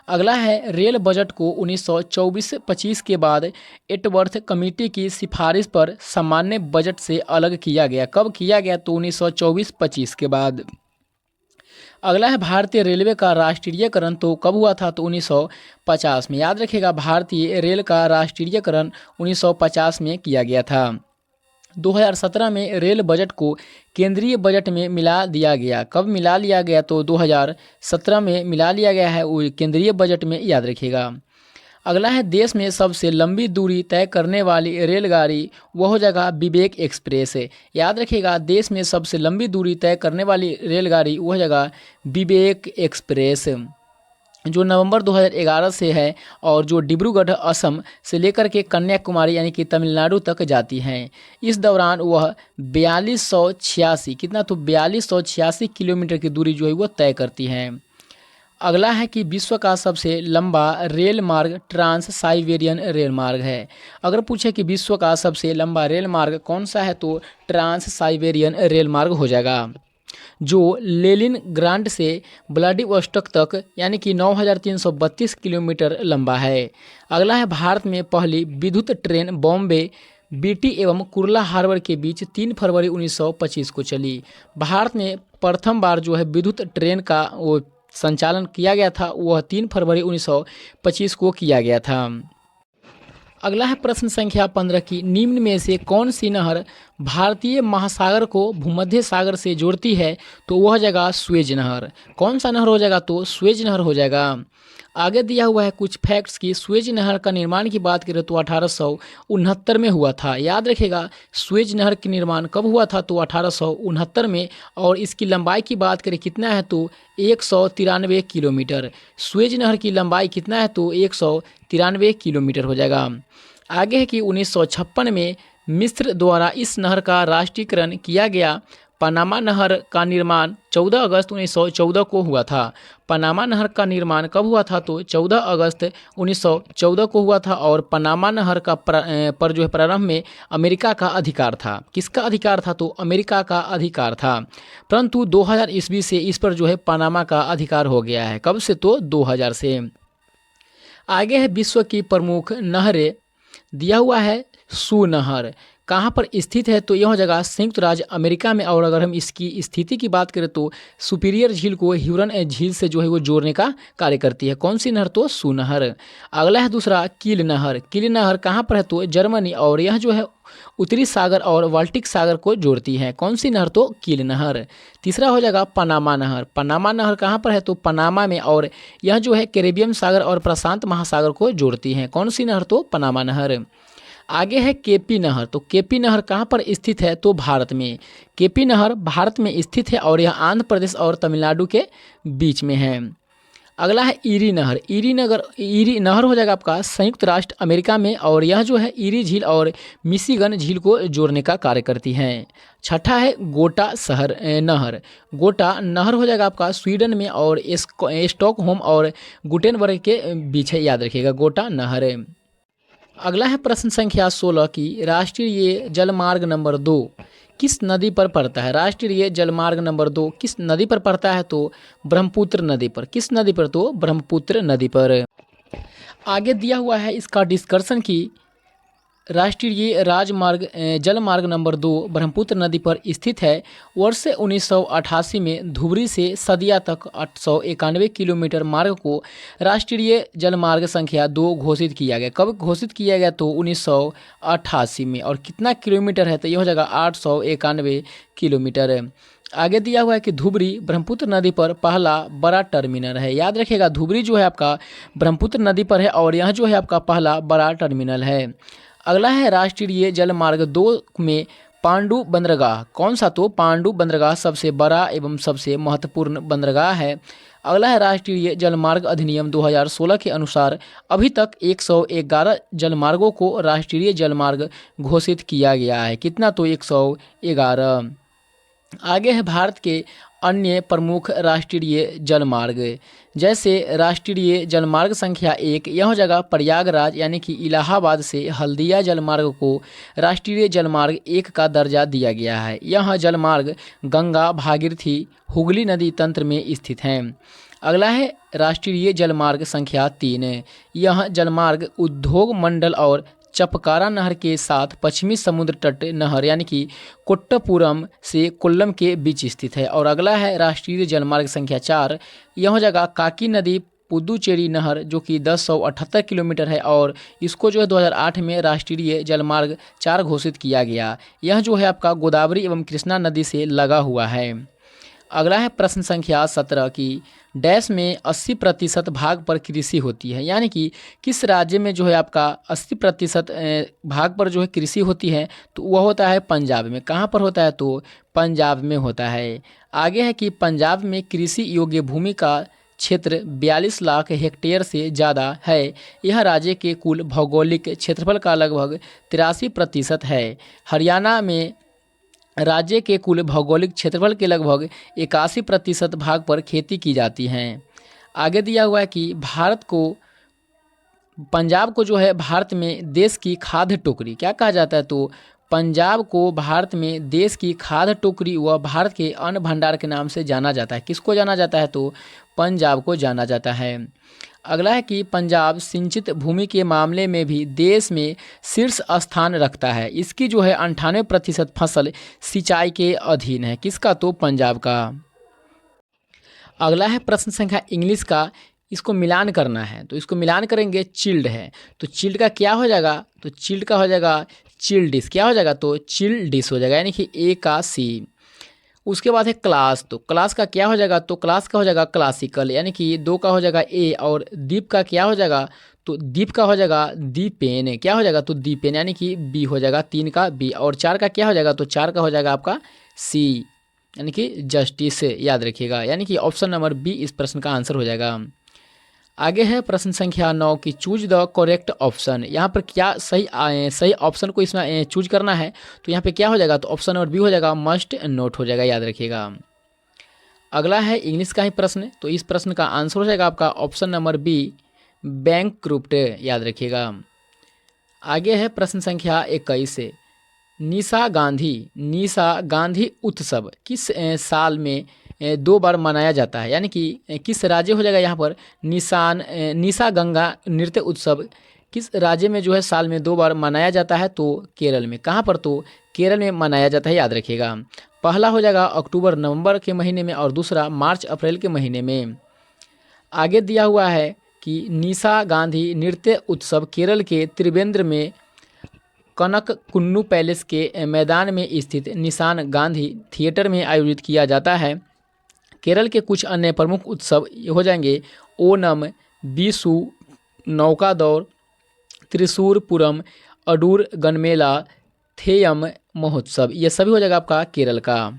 अगला है रेल बजट को 1924-25 के बाद एटवर्थ कमेटी की सिफारिश पर सामान्य बजट से अलग किया गया। कब किया गया? तो 1924-25 के बाद। अगला है भारतीय रेलवे का राष्ट्रीयकरण तो कब हुआ था? तो 1950 में। याद रखिएगा भारतीय रेल का राष्ट्रीयकरण 1950 में किया गया था। 2017 में रेल बजट को केंद्रीय बजट में मिला दिया गया। कब मिला लिया गया? तो 2017 में मिला लिया गया है वो केंद्रीय बजट में, याद रखिएगा। अगला है देश में सबसे लंबी दूरी तय करने वाली रेलगाड़ी, वह हो जाएगा विवेक एक्सप्रेस। याद रखिएगा, देश में सबसे लंबी दूरी तय करने वाली रेलगाड़ी वह हो जाएगा विवेक एक्सप्रेस, जो नवंबर 2011 से है और जो डिब्रूगढ़ असम से लेकर के कन्याकुमारी यानी कि तमिलनाडु तक जाती हैं। इस दौरान वह 4286 कितना तो 4286 किलोमीटर की दूरी जो है वह तय करती हैं। अगला है कि विश्व का सबसे लंबा रेल मार्ग ट्रांस साइबेरियन रेल मार्ग है। अगर पूछे कि विश्व का सबसे लंबा रेल मार्ग कौन सा है तो ट्रांस साइबेरियन रेल मार्ग हो जाएगा, जो लेनिनग्राड से व्लादिवोस्टोक तक यानी कि 9332 किलोमीटर लंबा है। अगला है भारत में पहली विद्युत ट्रेन बॉम्बे बीटी एवं कुर्ला हार्बर के बीच 3 फरवरी 1925 को चली। भारत में प्रथम बार जो है विद्युत ट्रेन का वो संचालन किया गया था, वह 3 फरवरी 1925 को किया गया था। अगला है प्रश्न संख्या 15 की निम्न में से कौन सी नहर भारतीय महासागर को भूमध्य सागर से जोड़ती है तो वह जगह स्वेज नहर। कौन सा नहर हो जाएगा तो स्वेज नहर हो जाएगा। आगे दिया हुआ है कुछ फैक्ट्स की स्वेज नहर का निर्माण की बात करें तो 1869 में हुआ था। याद रखिएगा, स्वेज नहर का निर्माण कब हुआ था तो 1869 में, और इसकी लंबाई की बात करें कितना है तो 193 किलोमीटर। स्वेज नहर की लंबाई कितना है तो 193 किलोमीटर हो जाएगा। आगे है कि 1956 में मिस्र द्वारा इस नहर का राष्ट्रीयकरण किया गया। पनामा नहर का निर्माण 14 अगस्त 1914 को हुआ था। पनामा नहर का निर्माण कब हुआ था तो 14 अगस्त 1914 को हुआ था, और पनामा नहर का पर जो है प्रारंभ में अमेरिका का अधिकार था। किसका अधिकार था तो अमेरिका का अधिकार था, परंतु 2000 ईस्वी से इस पर जो है पनामा का अधिकार हो गया है। कब से तो 2000 से। आगे है विश्व की प्रमुख नहरें, दिया हुआ है सू नहर कहाँ पर स्थित है तो यह जगह संयुक्त राज्य अमेरिका में, और अगर हम इसकी स्थिति की बात करें तो सुपीरियर झील को ह्यूरन झील से जो है वो जोड़ने का कार्य करती है। कौन सी नहर तो सू नहर। अगला है दूसरा कील नहर। कील नहर कहाँ पर है तो जर्मनी, और यह जो है उत्तरी सागर और बाल्टिक सागर को जोड़ती है। कौन सी नहर तो कील नहर। तीसरा हो जाएगा पनामा नहर। पनामा नहर कहाँ पर है तो पनामा में, और यह जो है कैरेबियन सागर और प्रशांत महासागर को जोड़ती है। कौन सी नहर तो पनामा नहर। आगे है केपी नहर। तो केपी नहर कहाँ पर स्थित है तो भारत में। केपी नहर भारत में स्थित है और यह आंध्र प्रदेश और तमिलनाडु के बीच में है। अगला है ईरी नहर। ईरी नहर हो जाएगा आपका संयुक्त राष्ट्र अमेरिका में, और यह जो है ईरी झील और मिशिगन झील को जोड़ने का कार्य करती है। छठा है गोटा नहर। गोटा नहर हो जाएगा आपका स्वीडन में, और स्टॉकहोम और गुटेनबर्ग के बीच है। याद रखिएगा गोटा नहर। अगला है प्रश्न संख्या 16 की राष्ट्रीय जलमार्ग नंबर 2 किस नदी पर पड़ता है। राष्ट्रीय जलमार्ग नंबर 2 किस नदी पर पड़ता है तो ब्रह्मपुत्र नदी पर। किस नदी पर तो ब्रह्मपुत्र नदी पर। आगे दिया हुआ है इसका डिस्कशन की राष्ट्रीय राजमार्ग जलमार्ग नंबर 2 ब्रह्मपुत्र नदी पर स्थित है। वर्ष 1988 में धुबरी से सदिया तक 891 किलोमीटर मार्ग को राष्ट्रीय जलमार्ग संख्या 2 घोषित किया गया। कब घोषित किया गया तो 1988 में, और कितना किलोमीटर है तो यह हो जाएगा 891 किलोमीटर। आगे दिया हुआ है कि धुबरी ब्रह्मपुत्र नदी पर पहला बड़ा टर्मिनल है। याद रखिएगा, धुबरी जो है आपका ब्रह्मपुत्र नदी पर है, और यह जो है आपका पहला बड़ा टर्मिनल है। अगला है राष्ट्रीय जलमार्ग 2 में पांडु बंदरगाह। कौन सा तो पांडु बंदरगाह सबसे बड़ा एवं सबसे महत्वपूर्ण बंदरगाह है। अगला है राष्ट्रीय जलमार्ग अधिनियम 2016 के अनुसार अभी तक 111 जलमार्गों को राष्ट्रीय जलमार्ग घोषित किया गया है। कितना तो 111। आगे है भारत के अन्य प्रमुख राष्ट्रीय जलमार्ग, जैसे राष्ट्रीय जलमार्ग संख्या 1 यह जगह प्रयागराज यानी कि इलाहाबाद से हल्दिया जलमार्ग को राष्ट्रीय जलमार्ग 1 का दर्जा दिया गया है। यह जलमार्ग गंगा, भागीरथी, हुगली नदी तंत्र में स्थित हैं। अगला है राष्ट्रीय जलमार्ग संख्या 3। यह जलमार्ग उद्योग मंडल और चपकारा नहर के साथ पश्चिमी समुद्र तट नहर यानी कि कोट्टपुरम से कोल्लम के बीच स्थित है। और अगला है राष्ट्रीय जलमार्ग संख्या 4। यह जगह काकी नदी पुदुचेरी नहर जो कि 1078 किलोमीटर है, और इसको जो है 2008 में राष्ट्रीय जलमार्ग 4 घोषित किया गया। यह जो है आपका गोदावरी एवं कृष्णा नदी से लगा हुआ है। अगला है प्रश्न संख्या 17 की डैश में 80% भाग पर कृषि होती है, यानी कि किस राज्य में जो है आपका 80% भाग पर जो है कृषि होती है, तो वह होता है पंजाब में। कहाँ पर होता है, तो पंजाब में होता है। आगे है कि पंजाब में कृषि योग्य भूमि का क्षेत्र 42 लाख हेक्टेयर से ज़्यादा है। यह राज्य के कुल भौगोलिक क्षेत्रफल का लगभग 83% है। हरियाणा में राज्य के कुल भौगोलिक क्षेत्रफल के लगभग 81% भाग पर खेती की जाती है। आगे दिया हुआ है कि पंजाब को जो है भारत में देश की खाद्य टोकरी क्या कहा जाता है, तो पंजाब को भारत में देश की खाद्य टोकरी व भारत के अन्न भंडार के नाम से जाना जाता है। किसको जाना जाता है, तो पंजाब को जाना जाता है। अगला है कि पंजाब सिंचित भूमि के मामले में भी देश में शीर्ष स्थान रखता है। इसकी जो है 98% फसल सिंचाई के अधीन है। किसका, तो पंजाब का। अगला है प्रश्न संख्या इंग्लिश का, इसको मिलान करना है, तो इसको मिलान करेंगे। चिल्ड है, तो चिल्ड का क्या हो जाएगा, तो चिल्ड का हो जाएगा चिल डिश। क्या हो जाएगा, तो चिल डिश हो जाएगा, यानी कि ए का सी। उसके बाद है क्लास, तो क्लास का क्या हो जाएगा, तो क्लास का हो जाएगा क्लासिकल, यानी कि 2 का हो जाएगा ए। और दीप का क्या हो जाएगा, तो दीप का हो जाएगा दीपेन। क्या हो जाएगा, तो दीपेन, यानी कि बी हो जाएगा, 3 का बी। और 4 का क्या हो जाएगा, तो 4 का हो जाएगा आपका सी, यानी कि जस्टिस। याद रखिएगा, यानी कि ऑप्शन नंबर बी इस प्रश्न का आंसर हो जाएगा। आगे है प्रश्न संख्या 9 की चूज द करेक्ट ऑप्शन। यहाँ पर क्या सही ऑप्शन को इसमें चूज करना है, तो यहाँ पे क्या हो जाएगा, तो ऑप्शन नंबर बी हो जाएगा, मस्ट नोट हो जाएगा। याद रखिएगा। अगला है इंग्लिश का ही प्रश्न, तो इस प्रश्न का आंसर हो जाएगा आपका ऑप्शन नंबर बी, बैंकक्रप्ट। याद रखिएगा। आगे है प्रश्न संख्या 21 से निशा गांधी उत्सव किस साल में 2 बार मनाया जाता है, यानी कि किस राज्य हो जाएगा यहाँ पर निशा गंगा नृत्य उत्सव किस राज्य में जो है साल में 2 बार मनाया जाता है, तो केरल में। कहाँ पर, तो केरल में मनाया जाता है। याद रखिएगा। पहला हो जाएगा अक्टूबर नवंबर के महीने में और दूसरा मार्च अप्रैल के महीने में। आगे दिया हुआ है कि निशा गांधी नृत्य उत्सव केरल के त्रिवेंद्र में कनक कुन्नू पैलेस के मैदान में स्थित निशान गांधी थिएटर में आयोजित किया जाता है। केरल के कुछ अन्य प्रमुख उत्सव हो जाएंगे ओनम, बीसू, नौका दौड़, त्रिशूर पुरम, अडूर गनमेला, थेयम महोत्सव। ये सभी हो जाएगा आपका केरल का।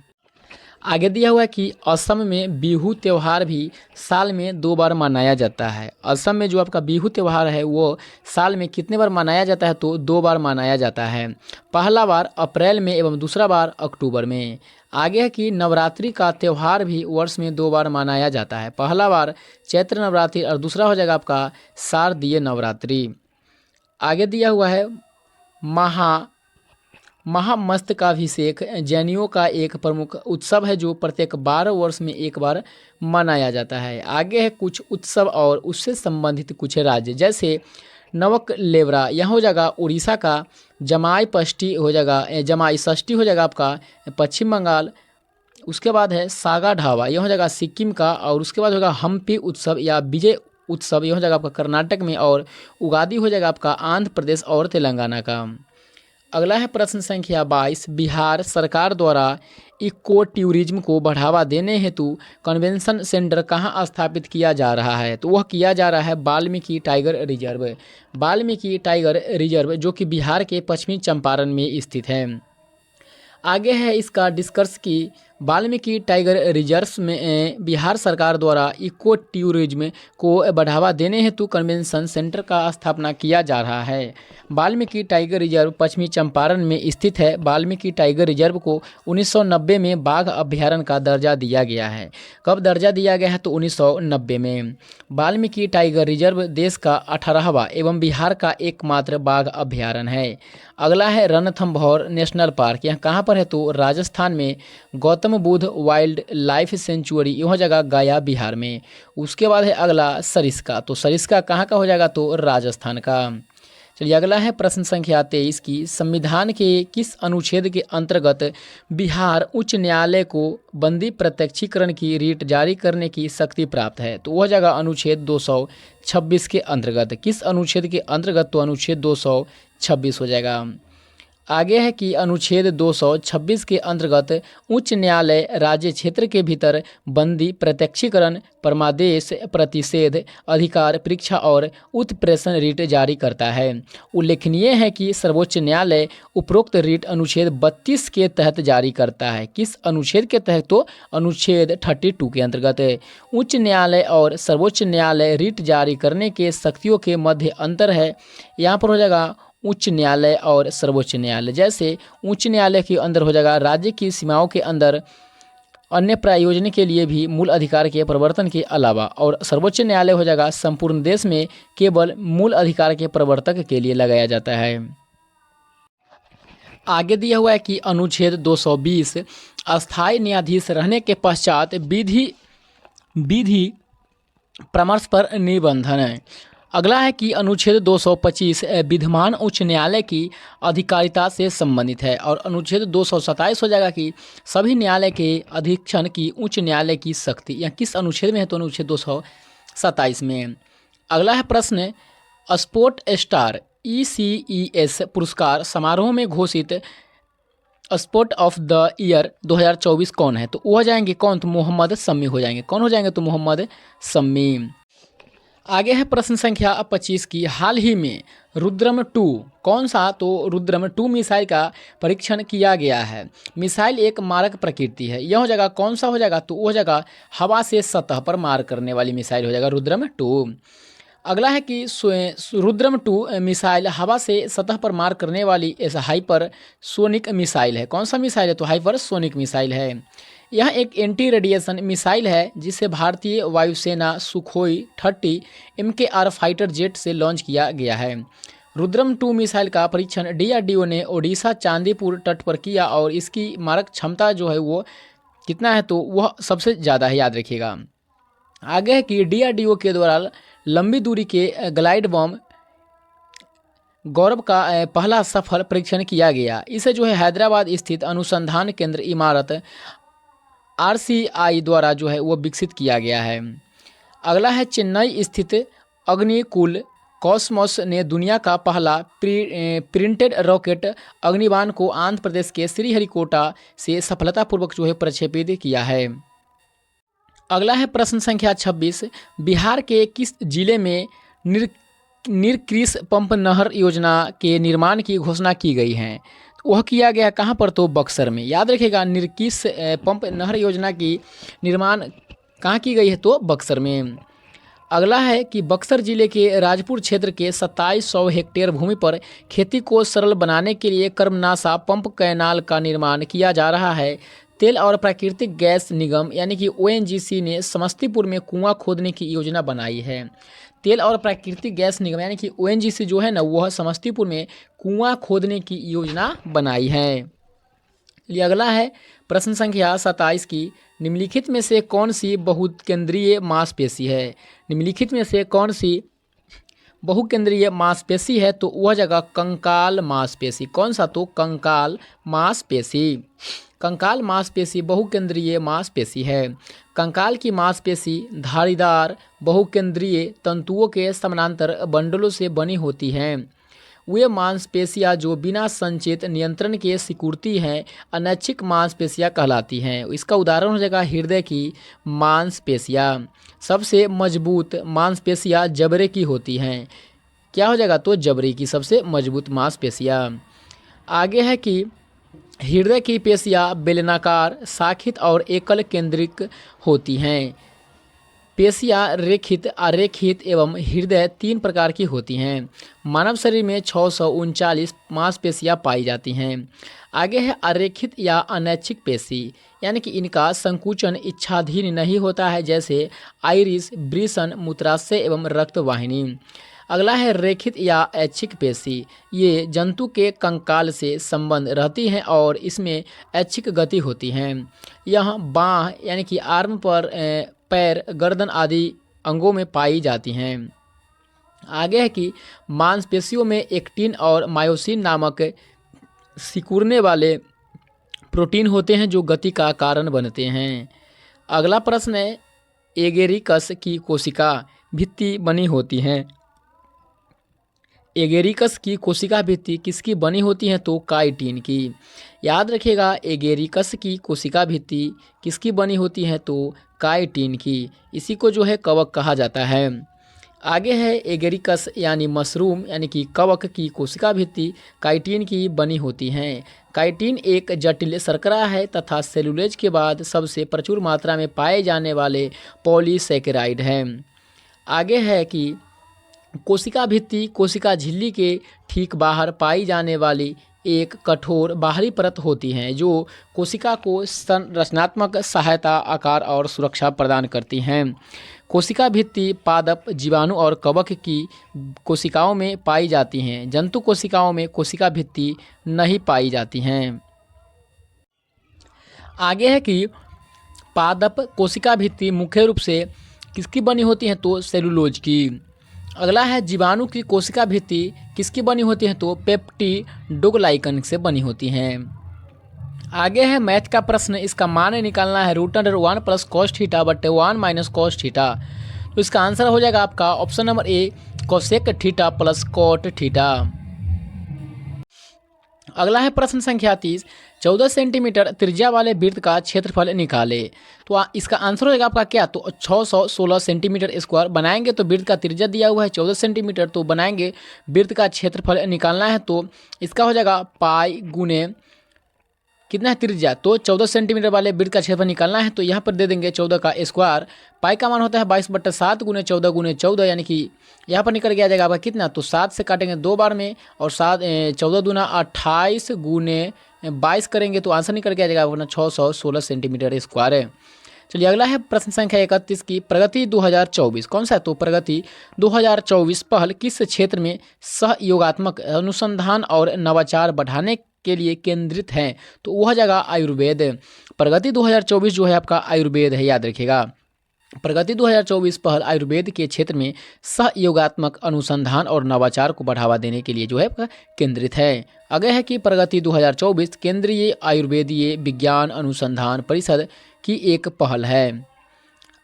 आगे दिया हुआ है कि असम में बिहू त्यौहार भी साल में 2 बार मनाया जाता है। असम में जो आपका बिहू त्यौहार है वो साल में कितने बार मनाया जाता है, तो 2 बार मनाया जाता है। पहला बार अप्रैल में एवं दूसरा बार अक्टूबर में। आगे है कि नवरात्रि का त्यौहार भी वर्ष में 2 बार मनाया जाता है। पहला बार चैत्र नवरात्रि और दूसरा हो जाएगा आपका शारदीय नवरात्रि। आगे दिया हुआ है महामस्तकाभिषेक जैनियों का एक प्रमुख उत्सव है जो प्रत्येक 12 वर्ष में एक बार मनाया जाता है। आगे है कुछ उत्सव और उससे संबंधित कुछ राज्य, जैसे नवकलेवरा यह हो जाएगा उड़ीसा का, जमाई षष्ठी हो जाएगा आपका पश्चिम बंगाल। उसके बाद है सागा ढाबा यह हो जाएगा सिक्किम का। और उसके बाद होगा हम्पी उत्सव या विजय उत्सव यह हो जाएगा आपका कर्नाटक में। और उगादी हो जाएगा आपका आंध्र प्रदेश और तेलंगाना का। अगला है प्रश्न संख्या 22, बिहार सरकार द्वारा इको टूरिज्म को बढ़ावा देने हेतु कन्वेंशन सेंटर कहाँ स्थापित किया जा रहा है, तो वह किया जा रहा है Valmiki tiger reserve. Valmiki tiger reserve जो कि बिहार के पश्चिमी चंपारण में स्थित है। आगे है इसका डिस्कस की वाल्मीकि टाइगर रिजर्व में बिहार सरकार द्वारा इको टूरिज्म को बढ़ावा देने हेतु कन्वेंशन सेंटर का स्थापना किया जा रहा है। वाल्मीकि टाइगर रिजर्व पश्चिमी चंपारण में स्थित है। वाल्मीकि टाइगर रिजर्व को 1990 में बाघ अभ्यारण्य का दर्जा दिया गया है। कब दर्जा दिया गया है, तो 1990 में। वाल्मीकि टाइगर रिजर्व देश का 18वां एवं बिहार का एकमात्र बाघ अभ्यारण्य है। अगला है रणथंभौर नेशनल पार्क, यह कहाँ पर है, तो राजस्थान में। Gautam Buddha wild life sanctuary यह जगह गया बिहार में। उसके बाद है अगला सरिस्का, तो सरिस्का कहाँ का हो जाएगा, तो राजस्थान का। चलिए अगला है प्रश्न संख्या 23 की संविधान के किस अनुच्छेद के अंतर्गत बिहार उच्च न्यायालय को बंदी प्रत्यक्षीकरण की रीट जारी करने की शक्ति प्राप्त है, तो वह जगह अनुच्छेद 226 के अंतर्गत। किस अनुच्छेद के अंतर्गत, तो अनुच्छेद 226 हो जाएगा। आगे है कि अनुच्छेद 226 के अंतर्गत उच्च न्यायालय राज्य क्षेत्र के भीतर बंदी, प्रत्यक्षीकरण, परमादेश, प्रतिषेध, अधिकार परीक्षा और उत्प्रेषण रिट जारी करता है। उल्लेखनीय है कि सर्वोच्च न्यायालय उपरोक्त रिट अनुच्छेद 32 के तहत जारी करता है। किस अनुच्छेद के तहत? तो अनुच्छेद 32 के अंतर्गत। उच्च न्यायालय और सर्वोच्च न्यायालय रिट जारी करने के शक्तियों के मध्य अंतर है। यहाँ पर हो जाएगा उच्च न्यायालय और सर्वोच्च न्यायालय। जैसे उच्च न्यायालय के अंदर हो जाएगा राज्य की सीमाओं के अंदर अन्य प्रयोजन के लिए भी मूल अधिकार के प्रवर्तन के अलावा, और सर्वोच्च न्यायालय हो जाएगा संपूर्ण देश में केवल मूल अधिकार के प्रवर्तक के लिए लगाया जाता है। आगे दिया हुआ है कि अनुच्छेद 220 अस्थायी न्यायाधीश रहने के पश्चात विधि परामर्श पर निबंधन है। अगला है कि अनुच्छेद 225 विद्यमान उच्च न्यायालय की अधिकारिता से संबंधित है, और अनुच्छेद 227 हो जाएगा कि सभी न्यायालय के अधीक्षण की उच्च न्यायालय की शक्ति। यह किस अनुच्छेद में है? तो अनुच्छेद 227 में। अगला है प्रश्न, स्पोर्ट स्टार ECES पुरस्कार समारोह में घोषित स्पोर्ट ऑफ द ईयर 2024 कौन है? तो वो हो जाएंगे कौन? तो मोहम्मद शमी हो जाएंगे। कौन हो जाएंगे? तो मोहम्मद शमी। आगे है प्रश्न संख्या 25 की, हाल ही में रुद्रम 2 कौन सा? तो रुद्रम 2 मिसाइल का परीक्षण किया गया है। मिसाइल एक मारक प्रकृति है। यह हो जाएगा कौन सा हो जाएगा? तो वो हो जाएगा हवा से सतह पर मार करने वाली मिसाइल हो जाएगा रुद्रम 2। अगला है कि रुद्रम 2 मिसाइल हवा से सतह पर मार करने वाली ऐसा हाइपर सोनिक मिसाइल है। कौन सा मिसाइल है? तो हाइपर सोनिक मिसाइल है। यह एक एंटी रेडिएशन मिसाइल है जिसे भारतीय वायुसेना सुखोई 30 MKR फाइटर जेट से लॉन्च किया गया है। रुद्रम 2 मिसाइल का परीक्षण DRDO ने ओडिशा चांदीपुर तट पर किया, और इसकी मारक क्षमता जो है वो कितना है? तो वह सबसे ज़्यादा है, याद रखिएगा। आगे है कि DRDO के द्वारा लंबी दूरी के ग्लाइड बम गौरव का पहला सफल परीक्षण किया गया। इसे जो है हैदराबाद स्थित अनुसंधान केंद्र इमारत RCI द्वारा जो है वो विकसित किया गया है। अगला है चेन्नई स्थित अग्निकुल कॉस्मोस ने दुनिया का पहला प्रिंटेड रॉकेट अग्निबाण को आंध्र प्रदेश के श्रीहरिकोटा से सफलतापूर्वक जो है प्रक्षेपित किया है। अगला है प्रश्न संख्या 26, बिहार के किस जिले में निर्क्रिस पंप नहर योजना के निर्माण की घोषणा की गई है? वह किया गया कहाँ पर? तो बक्सर में। याद रखिएगा, निर्क्रिस पंप नहर योजना की निर्माण कहाँ की गई है? तो बक्सर में। अगला है कि बक्सर जिले के राजपुर क्षेत्र के 2700 हेक्टेयर भूमि पर खेती को सरल बनाने के लिए कर्मनाशा पंप कैनाल का निर्माण किया जा रहा है। तेल और प्राकृतिक गैस निगम यानी कि ONGC ने समस्तीपुर में कुआं खोदने की योजना बनाई है। तेल और प्राकृतिक गैस निगम यानी कि ONGC जो है ना, वह समस्तीपुर में कुआं खोदने की योजना बनाई है। ये अगला है प्रश्न संख्या 27 की, निम्नलिखित में से कौन सी बहुकेंद्रीय मांसपेशी है? निम्नलिखित में से कौन सी बहुकेंद्रीय मांसपेशी है? तो वह जगह कंकाल मांसपेशी। कौन सा? तो कंकाल मांसपेशी। कंकाल मांसपेशी बहुकेंद्रीय मांसपेशी है। कंकाल की मांसपेशी धारीदार बहुकेंद्रीय तंतुओं के समानांतर बंडलों से बनी होती हैं। वे मांसपेशियां जो बिना संचेत नियंत्रण के सिकुड़ती हैं अनैच्छिक मांसपेशियां कहलाती हैं। इसका उदाहरण हो जाएगा हृदय की मांसपेशियां। सबसे मजबूत मांसपेशियां जबड़े की होती हैं। क्या हो जाएगा? तो जबड़े की सबसे मजबूत मांसपेशियां। आगे है कि हृदय की पेशियां बेलनाकार, शाखित और एकल केंद्रिक होती हैं। पेशियां रेखित, अरेखित एवं हृदय 3 प्रकार की होती हैं। मानव शरीर में 639 मांसपेशियां पाई जाती हैं। आगे है अरेखित या अनैच्छिक पेशी, यानी कि इनका संकुचन इच्छाधीन नहीं होता है, जैसे आइरिस, वृषण, मूत्राशय एवं रक्तवाहिनी। अगला है रेखित या ऐच्छिक पेशी। ये जंतु के कंकाल से संबंध रहती हैं और इसमें ऐच्छिक गति होती हैं। यह बाँह यानी कि आर्म पर पैर, गर्दन आदि अंगों में पाई जाती हैं। आगे है कि मांसपेशियों में एक्टिन और मायोसिन नामक सिकुड़ने वाले प्रोटीन होते हैं जो गति का कारण बनते हैं। अगला प्रश्न है एगेरिकस की कोशिका भित्ति बनी होती हैं। एगेरिकस की कोशिका भित्ति किसकी बनी होती है? तो काइटिन की। याद रखिएगा, एगेरिकस की कोशिका भित्ति किसकी बनी होती है? तो काइटिन की। इसी को जो है कवक कहा जाता है। आगे है एगेरिकस यानी मशरूम यानी कि कवक की कोशिका भित्ति काइटिन की बनी होती हैं। काइटिन एक जटिल शर्करा है तथा सेलुलोज के बाद सबसे प्रचुर मात्रा में पाए जाने वाले पॉलीसेकेराइड है। आगे है कि कोशिका भित्ति कोशिका झिल्ली के ठीक बाहर पाई जाने वाली एक कठोर बाहरी परत होती है जो कोशिका को संरचनात्मक सहायता, आकार और सुरक्षा प्रदान करती हैं। कोशिका भित्ति पादप, जीवाणु और कवक की कोशिकाओं में पाई जाती हैं। जंतु कोशिकाओं में कोशिका भित्ति नहीं पाई जाती हैं। आगे है कि पादप कोशिका भित्ति मुख्य रूप से किसकी बनी होती है? तो सेलुलोज की। अगला है जीवाणु की कोशिका भित्ति किसकी बनी होती है? तो पेप्टिडोग्लाइकन से बनी होती हैं। आगे है मैथ का प्रश्न, इसका मान निकालना है √1 + cos थीटा बटे 1 - cos थीटा। तो इसका आंसर हो जाएगा आपका option number A cosec theta + cot theta. अगला है प्रश्न संख्या 30, 14 सेंटीमीटर त्रिज्या वाले वृत्त का क्षेत्रफल निकाले। तो इसका आंसर हो जाएगा आपका क्या? तो 616 सेंटीमीटर स्क्वायर। बनाएंगे तो वृत्त का त्रिज्या दिया हुआ है 14 सेंटीमीटर, तो बनाएंगे वृत्त का क्षेत्रफल निकालना है तो इसका हो जाएगा पाई गुने कितना है त्रिज्या, तो 14 सेंटीमीटर वाले वृत्त का क्षेत्रफल निकालना है तो यहाँ पर दे देंगे 14 का स्क्वायर। पाई का मान होता है 22/7 गुने 14 गुने 14, यानी कि यहाँ पर निकल के आ जाएगा आपका कितना? तो 7 से काटेंगे 2 बार में और 14 दूना 28 गुने 22 करेंगे तो आंसर निकल के आ जाएगा अपना 616 सेंटीमीटर स्क्वायर है। चलिए अगला है प्रश्न संख्या 31 की प्रगति 2024 कौन सा है? तो प्रगति 2024 पहल किस क्षेत्र में सहयोगात्मक अनुसंधान और नवाचार बढ़ाने के लिए केंद्रित है? तो वह जगह आयुर्वेद। प्रगति 2024 जो है आपका आयुर्वेद है, याद रखिएगा। प्रगति 2024 पहल आयुर्वेद के क्षेत्र में सहयोगात्मक अनुसंधान और नवाचार को बढ़ावा देने के लिए जो है केंद्रित है। आगे है कि प्रगति 2024 केंद्रीय आयुर्वेदीय विज्ञान अनुसंधान परिषद की एक पहल है।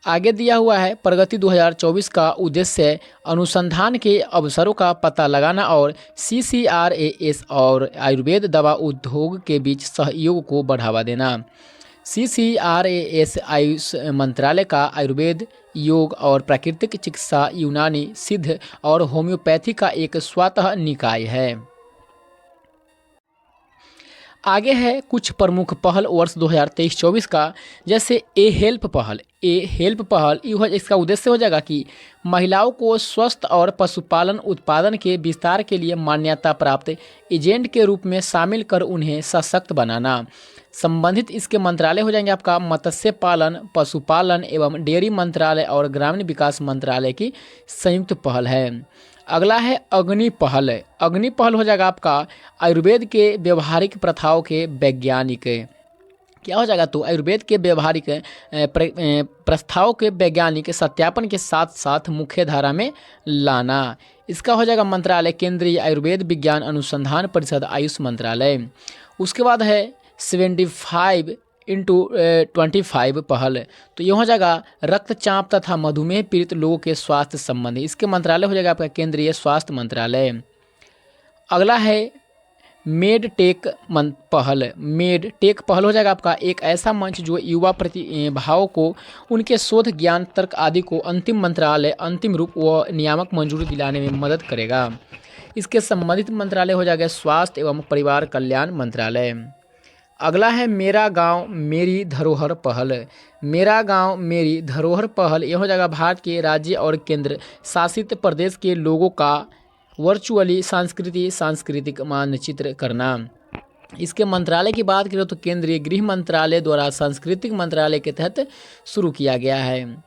आगे दिया हुआ है प्रगति 2024 का उद्देश्य अनुसंधान के अवसरों का पता लगाना और CCRAS और आयुर्वेद दवा उद्योग के बीच सहयोग को बढ़ावा देना। CCRAS आयुष मंत्रालय का आयुर्वेद, योग और प्राकृतिक चिकित्सा, यूनानी, सिद्ध और होम्योपैथी का एक स्वतः निकाय है। आगे है कुछ प्रमुख पहल वर्ष 2023-24 का, जैसे ए हेल्प पहल। इसका उद्देश्य हो जाएगा कि महिलाओं को स्वस्थ और पशुपालन उत्पादन के विस्तार के लिए मान्यता प्राप्त एजेंट के रूप में शामिल कर उन्हें सशक्त बनाना। संबंधित इसके मंत्रालय हो जाएंगे आपका मत्स्य पालन, पशुपालन एवं डेयरी मंत्रालय और ग्रामीण विकास मंत्रालय की संयुक्त पहल है। अगला है अग्नि पहल। अग्नि पहल हो जाएगा आपका आयुर्वेद के व्यवहारिक प्रथाओं के वैज्ञानिक क्या हो जाएगा? तो आयुर्वेद के व्यवहारिक प्रस्थाओं के वैज्ञानिक सत्यापन के साथ साथ मुख्य धारा में लाना। इसका हो जाएगा मंत्रालय केंद्रीय आयुर्वेद विज्ञान अनुसंधान परिषद, आयुष मंत्रालय। उसके बाद है 75x25 पहल, तो ये हो जाएगा रक्तचाप तथा मधुमेह पीड़ित लोगों के स्वास्थ्य संबंधी। इसके मंत्रालय हो जाएगा आपका केंद्रीय स्वास्थ्य मंत्रालय। अगला है मेडटेक पहल। मेडटेक पहल हो जाएगा आपका एक ऐसा मंच जो युवा प्रतिभाओं को उनके शोध, ज्ञान, तर्क आदि को अंतिम रूप व नियामक मंजूरी दिलाने में मदद करेगा। इसके संबंधित मंत्रालय हो जाएगा स्वास्थ्य एवं परिवार कल्याण मंत्रालय। अगला है मेरा गांव मेरी धरोहर पहल। मेरा गांव मेरी धरोहर पहल यह हो जाएगा भारत के राज्य और केंद्र शासित प्रदेश के लोगों का वर्चुअली सांस्कृतिक मानचित्र करना। इसके मंत्रालय की बात करें तो केंद्रीय गृह मंत्रालय द्वारा सांस्कृतिक मंत्रालय के तहत शुरू किया गया है।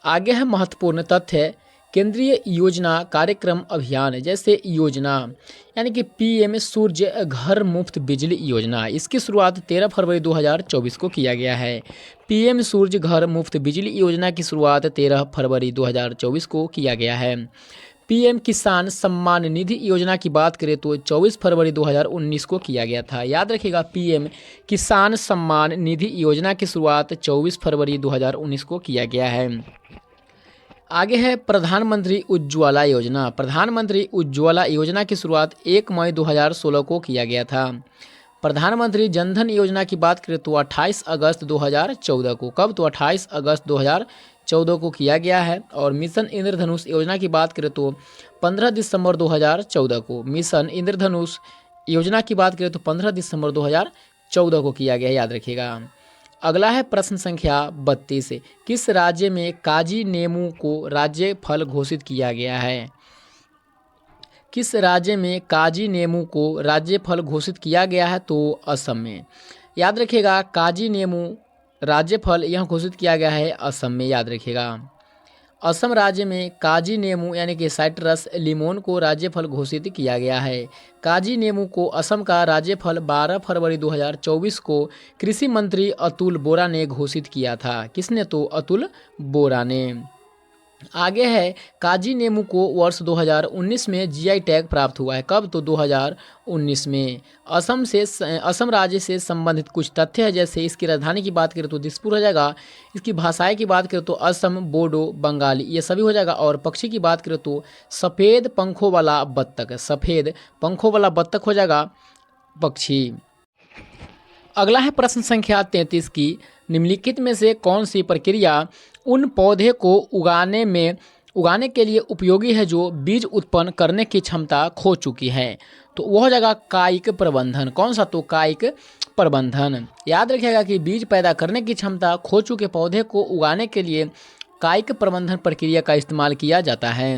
आगे है महत्वपूर्ण तथ्य केंद्रीय योजना कार्यक्रम अभियान, जैसे योजना यानी कि PM सूर्य घर मुफ्त बिजली योजना। इसकी शुरुआत 13 फरवरी 2024 को किया गया है। PM सूर्य घर मुफ्त बिजली योजना की शुरुआत 13 फरवरी 2024 को किया गया है। PM किसान सम्मान निधि योजना की बात करें तो 24 फरवरी 2019 को किया गया था। याद रखिएगा PM किसान सम्मान निधि योजना की शुरुआत 24 फरवरी 2019 को किया गया है। आगे है प्रधानमंत्री उज्ज्वला योजना। प्रधानमंत्री उज्ज्वला योजना की शुरुआत 1 मई 2016 को किया गया था। प्रधानमंत्री जनधन योजना की बात करें तो 28 अगस्त 2014 को, कब तो 28 अगस्त 2014 को किया गया है। और मिशन इंद्रधनुष योजना की बात करें तो 15 दिसंबर 2014 को, मिशन इंद्रधनुष योजना की बात करें तो 15 दिसंबर 2014 को किया गया है, याद रखिएगा। अगला है प्रश्न संख्या 32। किस राज्य में काजी नेमू को राज्य फल घोषित किया गया है? किस राज्य में काजी नेमू को राज्य फल घोषित किया गया है? तो असम में। याद रखिएगा, काजी नेमू राज्य फल यह घोषित किया गया है असम में, याद रखिएगा। असम राज्य में काजी नेमू यानी कि साइट्रस लिमोन को राज्य फल घोषित किया गया है। काजी नेमू को असम का राज्य फल 12 फरवरी 2024 को कृषि मंत्री अतुल बोरा ने घोषित किया था। किसने? तो अतुल बोरा ने। आगे है, काजी नेमू को वर्ष 2019 में जीआई टैग प्राप्त हुआ है। कब? तो 2019 में। असम राज्य से संबंधित कुछ तथ्य है, जैसे इसकी राजधानी की बात करें तो दिसपुर हो जाएगा। इसकी भाषाएं की बात करें तो असम, बोडो, बंगाली, ये सभी हो जाएगा। और पक्षी की बात करें तो सफ़ेद पंखों वाला बत्तख, सफ़ेद पंखों वाला बत्तख हो जाएगा पक्षी। अगला है प्रश्न संख्या 33 की, निम्नलिखित में से कौन सी प्रक्रिया उन पौधे को उगाने के लिए उपयोगी है जो बीज उत्पन्न करने की क्षमता खो चुकी है? तो वह हो जाएगा कायिक प्रबंधन। कौन सा? तो कायिक प्रबंधन। याद रखिएगा कि बीज पैदा करने की क्षमता खो चुके पौधे को उगाने के लिए कायिक प्रबंधन प्रक्रिया का इस्तेमाल किया जाता है।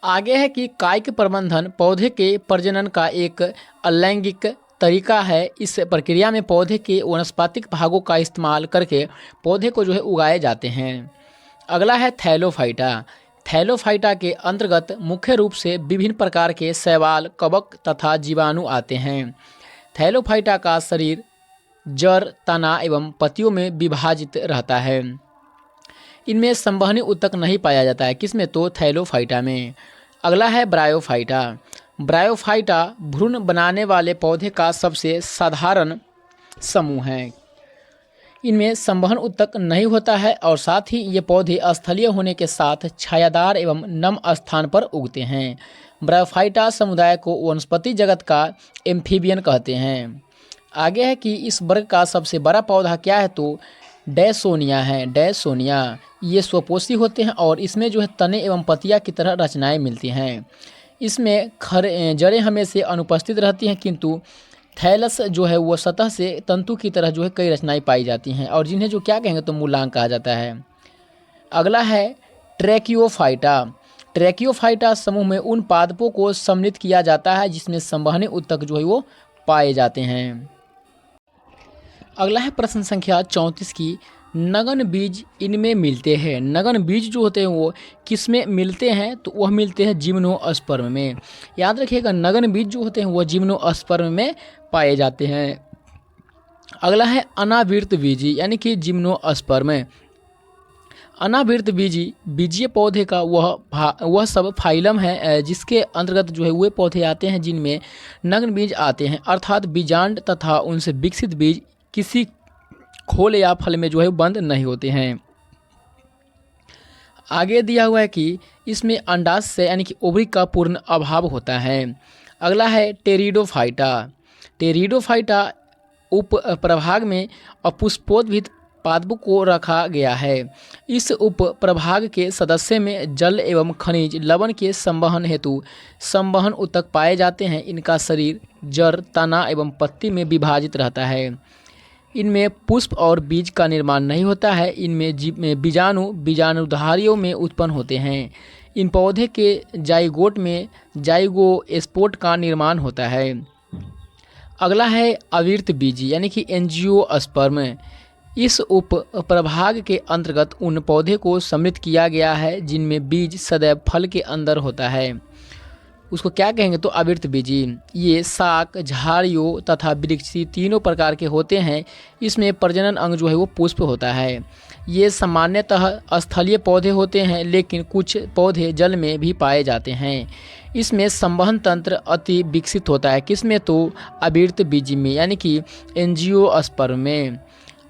आगे है कि कायिक प्रबंधन पौधे के प्रजनन का एक अलैंगिक तरीका है। इस प्रक्रिया में पौधे के वानस्पतिक भागों का इस्तेमाल करके पौधे को जो है उगाए जाते हैं। अगला है थैलोफाइटा। थैलोफाइटा के अंतर्गत मुख्य रूप से विभिन्न प्रकार के शैवाल, कवक तथा जीवाणु आते हैं। थैलोफाइटा का शरीर जड़, तना एवं पत्तियों में विभाजित रहता है। इनमें संवहनी ऊतक नहीं पाया जाता है। किसमें? तो थैलोफाइटा में। अगला है ब्रायोफाइटा। ब्रायोफाइटा भ्रूण बनाने वाले पौधे का सबसे साधारण समूह है। इनमें संवहन ऊतक नहीं होता है और साथ ही ये पौधे स्थलीय होने के साथ छायादार एवं नम स्थान पर उगते हैं। ब्रायोफाइटा समुदाय को वनस्पति जगत का एम्फीबियन कहते हैं। आगे है कि इस वर्ग का सबसे बड़ा पौधा क्या है? तो डैसोनिया है। डैसोनिया ये स्वपोषी होते हैं और इसमें जो है तने एवं पत्तियां की तरह रचनाएं मिलती हैं। इसमें जड़ें हमेशा अनुपस्थित रहती हैं, किंतु थैलस जो है वो सतह से तंतु की तरह जो है कई रचनाएं पाई जाती हैं और जिन्हें जो क्या कहेंगे तो मूलांक कहा जाता है। अगला है ट्रैकियोफाइटा। ट्रैकियोफाइटा समूह में उन पादपों को सम्मिलित किया जाता है जिसमें संवहनी ऊतक जो है वो पाए जाते हैं। अगला है प्रश्न संख्या 34 की, नगन बीज इनमें मिलते हैं। नगन बीज जो होते हैं वो किस में मिलते हैं? तो वह मिलते हैं जिम्नोस्पर्म में। याद रखिएगा, नगन बीज जो होते हैं वो जिम्नोस्पर्म में पाए जाते हैं। अगला है अनावृत बीजी यानी कि जिम्नोस्पर्म। अनावृत बीजी बीजीय पौधे का वह सब फाइलम है जिसके अंतर्गत जो है वे पौधे आते हैं जिनमें नग्न बीज आते हैं, अर्थात बीजांड तथा उनसे विकसित बीज किसी खोल या फल में जो है बंद नहीं होते हैं। आगे दिया हुआ है कि इसमें अंडाशय यानी कि ओवरी का पूर्ण अभाव होता है। अगला है टेरिडोफाइटा। टेरिडोफाइटा उप प्रभाग में अपुष्पोद्भिद पादपों को रखा गया है। इस उप प्रभाग के सदस्य में जल एवं खनिज लवण के संवहन हेतु संवहन ऊतक पाए जाते हैं। इनका शरीर जड़, तना एवं पत्ती में विभाजित रहता है। इनमें पुष्प और बीज का निर्माण नहीं होता है। इनमें बीजाणुधारियों में उत्पन्न होते हैं। इन पौधे के जाइगोट में जाइगोस्पोर्ट का निर्माण होता है। अगला है अविर्त बीजी यानी कि एंजियोस्पर्म। इस उप प्रभाग के अंतर्गत उन पौधे को सम्मिलित किया गया है जिनमें बीज सदैव फल के अंदर होता है। उसको क्या कहेंगे? तो अविर्त बीजी। ये शाक, झाड़ियों तथा वृक्षी तीनों प्रकार के होते हैं। इसमें प्रजनन अंग जो है वो पुष्प होता है। ये सामान्यतः स्थलीय पौधे होते हैं, लेकिन कुछ पौधे जल में भी पाए जाते हैं। इसमें संवहन तंत्र अति विकसित होता है। किसमें? तो अविर्त बीजी में यानी कि एंजियोस्पर्म में।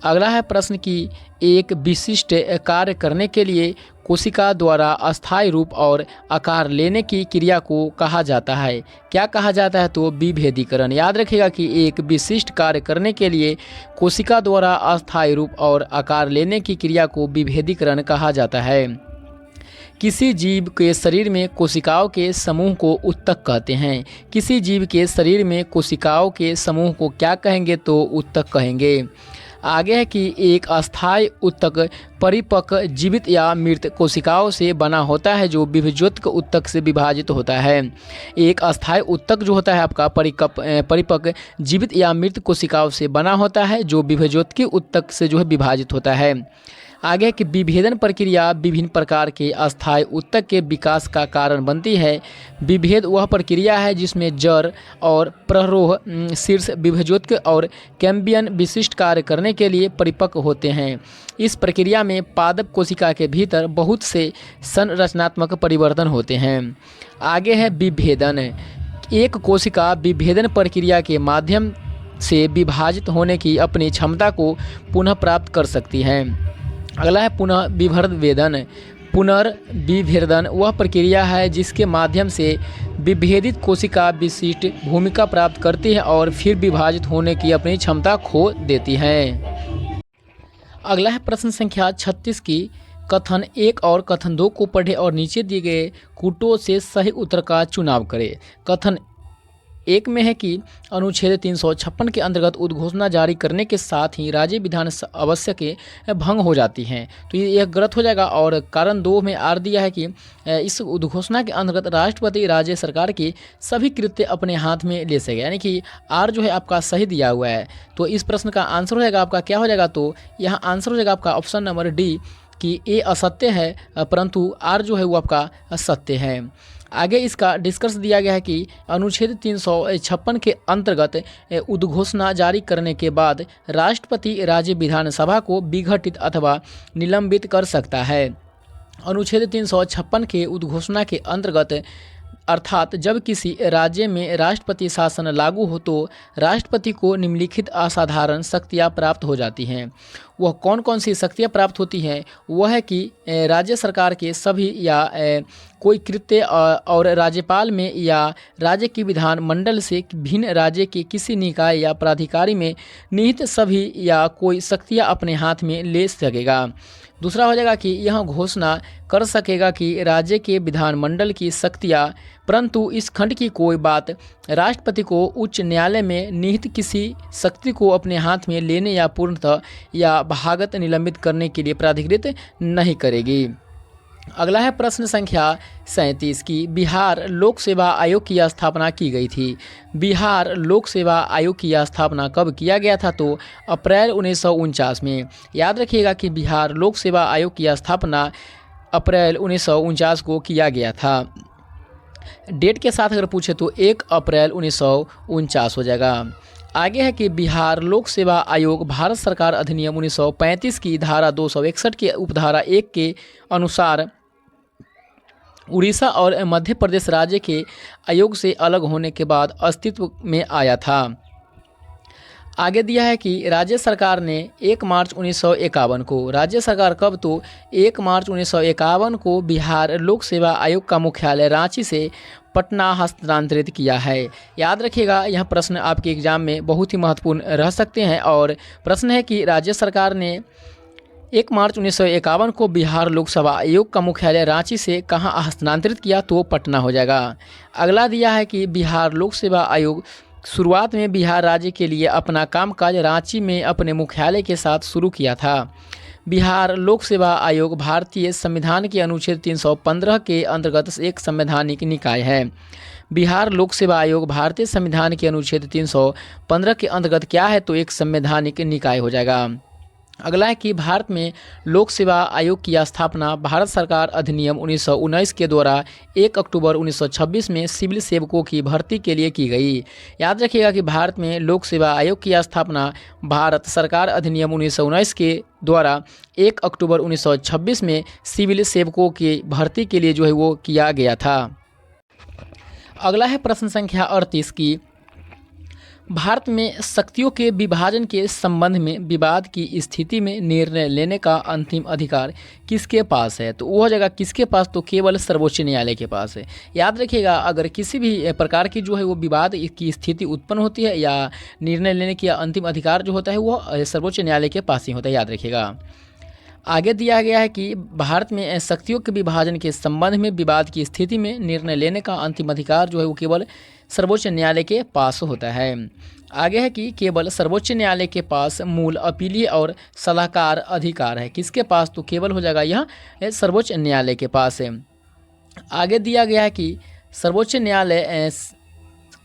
अगला है प्रश्न की, एक विशिष्ट कार्य करने के लिए कोशिका द्वारा अस्थायी रूप और आकार लेने की क्रिया को कहा जाता है? क्या कहा जाता है? तो विभेदीकरण। याद रखिएगा कि एक विशिष्ट कार्य करने के लिए कोशिका द्वारा अस्थायी रूप और आकार लेने की क्रिया को विभेदीकरण कहा जाता है। किसी जीव के शरीर में कोशिकाओं के समूह को उत्तक कहते हैं। किसी जीव के शरीर में कोशिकाओं के समूह को क्या कहेंगे? तो उत्तक कहेंगे। आगे है कि एक अस्थायी उत्तक परिपक्व जीवित या मृत कोशिकाओं से बना होता है जो विभज्योतक उत्तक से विभाजित होता है। एक अस्थायी उत्तक जो होता है आपका परिपक्व जीवित या मृत कोशिकाओं से बना होता है जो विभज्योतकी उत्तक से जो है विभाजित होता है। आगे कि विभेदन प्रक्रिया विभिन्न प्रकार के अस्थायी उत्तक के विकास का कारण बनती है। विभेद वह प्रक्रिया है जिसमें जड़ और प्ररोह शीर्ष विभज्योतक और कैम्बियन विशिष्ट कार्य करने के लिए परिपक्व होते हैं। इस प्रक्रिया में पादप कोशिका के भीतर बहुत से संरचनात्मक परिवर्तन होते हैं। आगे है विभेदन। एक कोशिका विभेदन प्रक्रिया के माध्यम से विभाजित होने की अपनी क्षमता को पुनः प्राप्त कर सकती है। अगला है पुनः विभेदन। पुनर्विभेदन वह प्रक्रिया है जिसके माध्यम से विभेदित कोशिका विशिष्ट भूमिका प्राप्त करती है और फिर विभाजित होने की अपनी क्षमता खो देती है। अगला है प्रश्न संख्या 36 की कथन 1 और कथन 2 को पढ़े और नीचे दिए गए कूटों से सही उत्तर का चुनाव करें। कथन 1 में है कि अनुच्छेद 356 के अंतर्गत उद्घोषणा जारी करने के साथ ही राज्य विधान आवश्यक भंग हो जाती हैं, तो ये गलत हो जाएगा। और कारण 2 में आर दिया है कि इस उद्घोषणा के अंतर्गत राष्ट्रपति राज्य सरकार की सभी कृत्य अपने हाथ में ले सके, यानी कि आर जो है आपका सही दिया हुआ है। तो इस प्रश्न का आंसर हो जाएगा आपका क्या हो जाएगा? तो यहाँ आंसर हो जाएगा आपका ऑप्शन नंबर डी कि ए असत्य है परंतु आर जो है वो आपका सत्य है। आगे इसका डिस्कस दिया गया है कि अनुच्छेद 356 के अंतर्गत उद्घोषणा जारी करने के बाद राष्ट्रपति राज्य विधानसभा को विघटित अथवा निलंबित कर सकता है। अनुच्छेद 356 के उद्घोषणा के अंतर्गत अर्थात जब किसी राज्य में राष्ट्रपति शासन लागू हो तो राष्ट्रपति को निम्नलिखित असाधारण शक्तियाँ प्राप्त हो जाती हैं। वह कौन कौन सी शक्तियाँ प्राप्त होती हैं? वह है कि राज्य सरकार के सभी या कोई कृत्य और राज्यपाल में या राज्य की विधान मंडल से भिन्न राज्य के किसी निकाय या प्राधिकारी में निहित सभी या कोई शक्तियाँ अपने हाथ में ले सकेगा। दूसरा हो जाएगा कि यह घोषणा कर सकेगा कि राज्य के विधानमंडल की शक्तियाँ, परंतु इस खंड की कोई बात राष्ट्रपति को उच्च न्यायालय में निहित किसी शक्ति को अपने हाथ में लेने या पूर्णतः या भागत निलंबित करने के लिए प्राधिकृत नहीं करेगी। अगला है प्रश्न संख्या 37 की बिहार लोक सेवा आयोग की स्थापना की गई थी। बिहार लोक सेवा आयोग की स्थापना कब किया गया था? तो अप्रैल 1949 में। याद रखिएगा कि बिहार लोक सेवा आयोग की स्थापना अप्रैल 1949 को किया गया था। डेट के साथ अगर पूछे तो 1 अप्रैल 1949 हो जाएगा। आगे है कि बिहार लोक सेवा आयोग भारत सरकार अधिनियम 1935 की धारा 261 के उपधारा 1 के अनुसार उड़ीसा और मध्य प्रदेश राज्य के आयोग से अलग होने के बाद अस्तित्व में आया था। आगे दिया है कि राज्य सरकार ने 1 मार्च 1951 को, राज्य सरकार कब? तो 1 मार्च 1951 को बिहार लोक सेवा आयोग का मुख्यालय रांची से पटना हस्तांतरित किया है। याद रखिएगा यह प्रश्न आपके एग्जाम में बहुत ही महत्वपूर्ण रह सकते हैं। और प्रश्न है कि राज्य सरकार ने 1 मार्च 1951 को बिहार लोक सेवा आयोग का मुख्यालय रांची से कहाँ हस्तांतरित किया? तो पटना हो जाएगा। अगला दिया है कि बिहार लोक सेवा आयोग शुरुआत में बिहार राज्य के लिए अपना कामकाज रांची में अपने मुख्यालय के साथ शुरू किया था। बिहार लोक सेवा आयोग भारतीय संविधान के अनुच्छेद 315 के अंतर्गत एक संवैधानिक निकाय है। बिहार लोक सेवा आयोग भारतीय संविधान के अनुच्छेद 315 के अंतर्गत क्या है? तो एक संवैधानिक निकाय हो जाएगा। अगला है कि भारत में लोक सेवा आयोग की स्थापना भारत सरकार अधिनियम 1919 के द्वारा 1 अक्टूबर 1926 में सिविल सेवकों की भर्ती के लिए की गई। याद रखिएगा कि भारत में लोक सेवा आयोग की स्थापना भारत सरकार अधिनियम 1919 के द्वारा 1 अक्टूबर 1926 में सिविल सेवकों की भर्ती के लिए जो है वो किया गया था। अगला है प्रश्न संख्या 38 की भारत में शक्तियों के विभाजन के संबंध में विवाद की स्थिति में निर्णय लेने का अंतिम अधिकार किसके पास है? तो वह जगह किसके पास? तो केवल सर्वोच्च न्यायालय के पास है। याद रखिएगा, अगर किसी भी प्रकार की जो है वो विवाद की स्थिति उत्पन्न होती है या निर्णय लेने की अंतिम अधिकार जो होता है वो सर्वोच्च न्यायालय के पास ही होता है। याद रखिएगा। आगे दिया गया है कि भारत में शक्तियों के विभाजन के संबंध में विवाद की स्थिति में निर्णय लेने का अंतिम अधिकार जो है वो केवल सर्वोच्च न्यायालय के पास होता है। आगे है कि केवल सर्वोच्च न्यायालय के पास मूल अपीलीय और सलाहकार अधिकार है। किसके पास? तो केवल हो जाएगा यह सर्वोच्च न्यायालय के पास है। आगे दिया गया है कि सर्वोच्च न्यायालय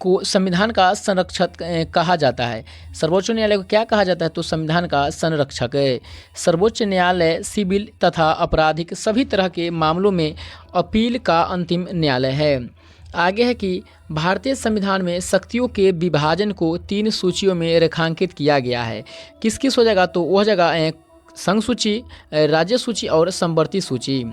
को संविधान का संरक्षक कहा जाता है। सर्वोच्च न्यायालय को क्या कहा जाता है? तो संविधान का संरक्षक है। सर्वोच्च न्यायालय सिविल तथा आपराधिक सभी तरह के मामलों में अपील का अंतिम न्यायालय है। आगे है कि भारतीय संविधान में शक्तियों के विभाजन को 3 सूचियों में रेखांकित किया गया है। किस किस हो जाएगा? तो वह जगह संघ सूची, राज्य सूची और समवर्ती सूची।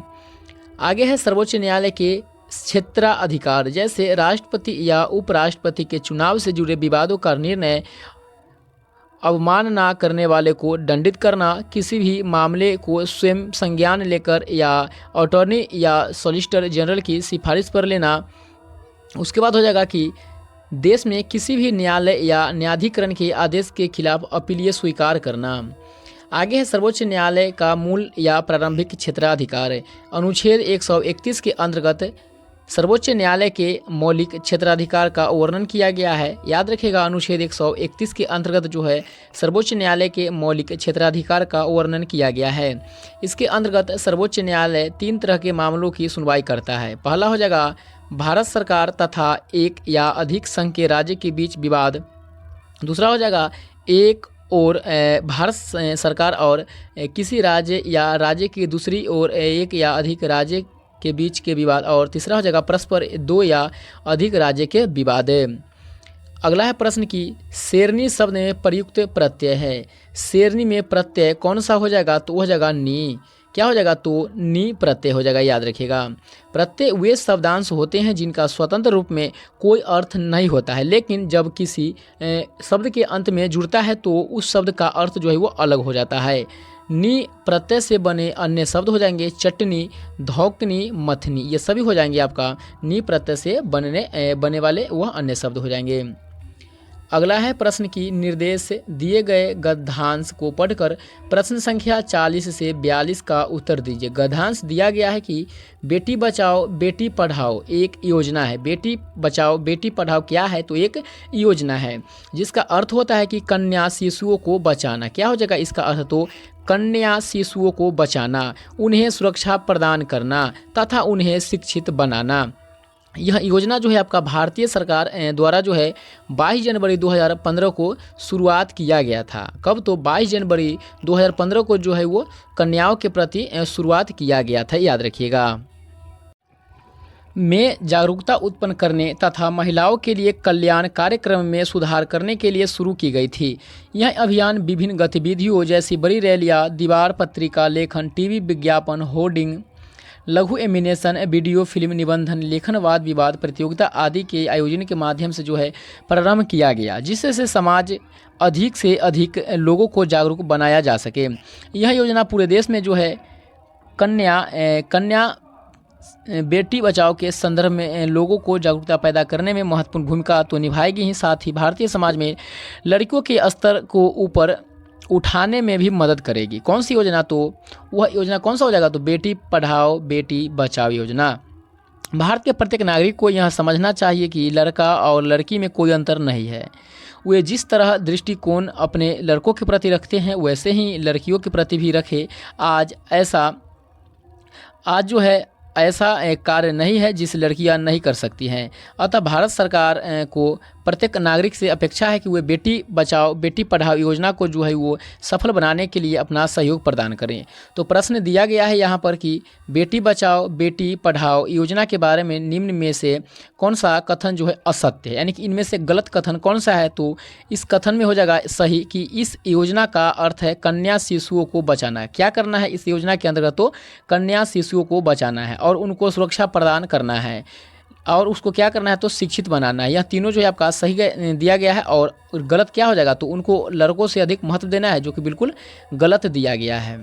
आगे है सर्वोच्च न्यायालय के क्षेत्राधिकार, जैसे राष्ट्रपति या उपराष्ट्रपति के चुनाव से जुड़े विवादों का निर्णय अवमानना करने वाले को दंडित करना, किसी भी मामले को स्वयं संज्ञान लेकर या अटॉर्नी या सॉलिसिटर जनरल की सिफारिश पर लेना। उसके बाद हो जाएगा कि देश में किसी भी न्यायालय या न्यायाधिकरण के आदेश के खिलाफ अपीलीय स्वीकार करना। आगे है सर्वोच्च न्यायालय का मूल या प्रारंभिक क्षेत्राधिकार है। अनुच्छेद 131 के अंतर्गत सर्वोच्च न्यायालय के मौलिक क्षेत्राधिकार का वर्णन किया गया है। याद रखिएगा, अनुच्छेद 131 के अंतर्गत जो है सर्वोच्च न्यायालय के मौलिक क्षेत्राधिकार का वर्णन किया गया है। इसके अंतर्गत सर्वोच्च न्यायालय 3 तरह के मामलों की सुनवाई करता है। पहला हो जाएगा भारत सरकार तथा एक या अधिक संघ के राज्य के बीच विवाद। दूसरा हो जाएगा एक और भारत सरकार और किसी राज्य या राज्य की दूसरी ओर एक या अधिक राज्य के बीच के विवाद। और तीसरा हो जाएगा परस्पर 2 या अधिक राज्य के विवाद। अगला है प्रश्न की शेरनी शब्द में प्रयुक्त प्रत्यय है। शेरनी में प्रत्यय कौन सा हो जाएगा? तो हो जाएगा नी। क्या हो जाएगा? तो नी प्रत्यय हो जाएगा। याद रखिएगा, प्रत्यय वे शब्दांश होते हैं जिनका स्वतंत्र रूप में कोई अर्थ नहीं होता है, लेकिन जब किसी शब्द के अंत में जुड़ता है तो उस शब्द का अर्थ जो है वो अलग हो जाता है। नी प्रत्यय से बने अन्य शब्द हो जाएंगे चटनी, धौकनी, मथनी। ये सभी हो जाएंगे आपका नी प्रत्यय से बने वाले वह अन्य शब्द हो जाएंगे। अगला है प्रश्न की निर्देश दिए गए गद्यांश को पढ़कर प्रश्न संख्या 40 से 42 का उत्तर दीजिए। गद्यांश दिया गया है कि बेटी बचाओ बेटी पढ़ाओ एक योजना है। बेटी बचाओ बेटी पढ़ाओ क्या है? तो एक योजना है जिसका अर्थ होता है कि कन्या शिशुओं को बचाना। क्या हो जाएगा इसका अर्थ? तो कन्या शिशुओं को बचाना, उन्हें सुरक्षा प्रदान करना तथा उन्हें शिक्षित बनाना। यह योजना जो है आपका भारतीय सरकार द्वारा जो है 22 जनवरी 2015 को शुरुआत किया गया था। कब? तो 22 जनवरी 2015 को जो है वो कन्याओं के प्रति शुरुआत किया गया था। याद रखिएगा। में जागरूकता उत्पन्न करने तथा महिलाओं के लिए कल्याण कार्यक्रम में सुधार करने के लिए शुरू की गई थी। यह अभियान विभिन्न गतिविधियों जैसी बड़ी रैलियाँ, दीवार पत्रिका लेखन, टीवी विज्ञापन, होर्डिंग, लघु एनिमेशन, वीडियो फिल्म, निबंधन, लेखन, वाद विवाद प्रतियोगिता आदि के आयोजन के माध्यम से जो है प्रारंभ किया गया, जिससे समाज अधिक से अधिक लोगों को जागरूक बनाया जा सके। यह योजना पूरे देश में जो है कन्या बेटी बचाओ के संदर्भ में लोगों को जागरूकता पैदा करने में महत्वपूर्ण भूमिका तो निभाएगी ही, साथ ही भारतीय समाज में लड़कियों के स्तर को ऊपर उठाने में भी मदद करेगी। कौन सी योजना? तो वह योजना कौन सा हो जाएगा? तो बेटी पढ़ाओ बेटी बचाओ योजना। भारत के प्रत्येक नागरिक को यह समझना चाहिए कि लड़का और लड़की में कोई अंतर नहीं है। वे जिस तरह दृष्टिकोण अपने लड़कों के प्रति रखते हैं वैसे ही लड़कियों के प्रति भी रखें। आज जो है ऐसा एक कार्य नहीं है जिसे लड़कियां नहीं कर सकती हैं। अतः भारत सरकार को प्रत्येक नागरिक से अपेक्षा है कि वे बेटी बचाओ बेटी पढ़ाओ योजना को जो है वो सफल बनाने के लिए अपना सहयोग प्रदान करें। तो प्रश्न दिया गया है यहाँ पर कि बेटी बचाओ बेटी पढ़ाओ योजना के बारे में निम्न में से कौन सा कथन जो है असत्य है, यानी कि इनमें से गलत कथन कौन सा है? तो इस कथन में हो जाएगा सही कि इस योजना का अर्थ है कन्या शिशुओं को बचाना है। क्या करना है इस योजना के अंतर्गत? तो कन्या शिशुओं को बचाना है और उनको सुरक्षा प्रदान करना है। और उसको क्या करना है तो शिक्षित बनाना है। यह तीनों जो है आपका सही दिया गया है। और गलत क्या हो जाएगा तो उनको लड़कों से अधिक महत्व देना है, जो कि बिल्कुल गलत दिया गया है।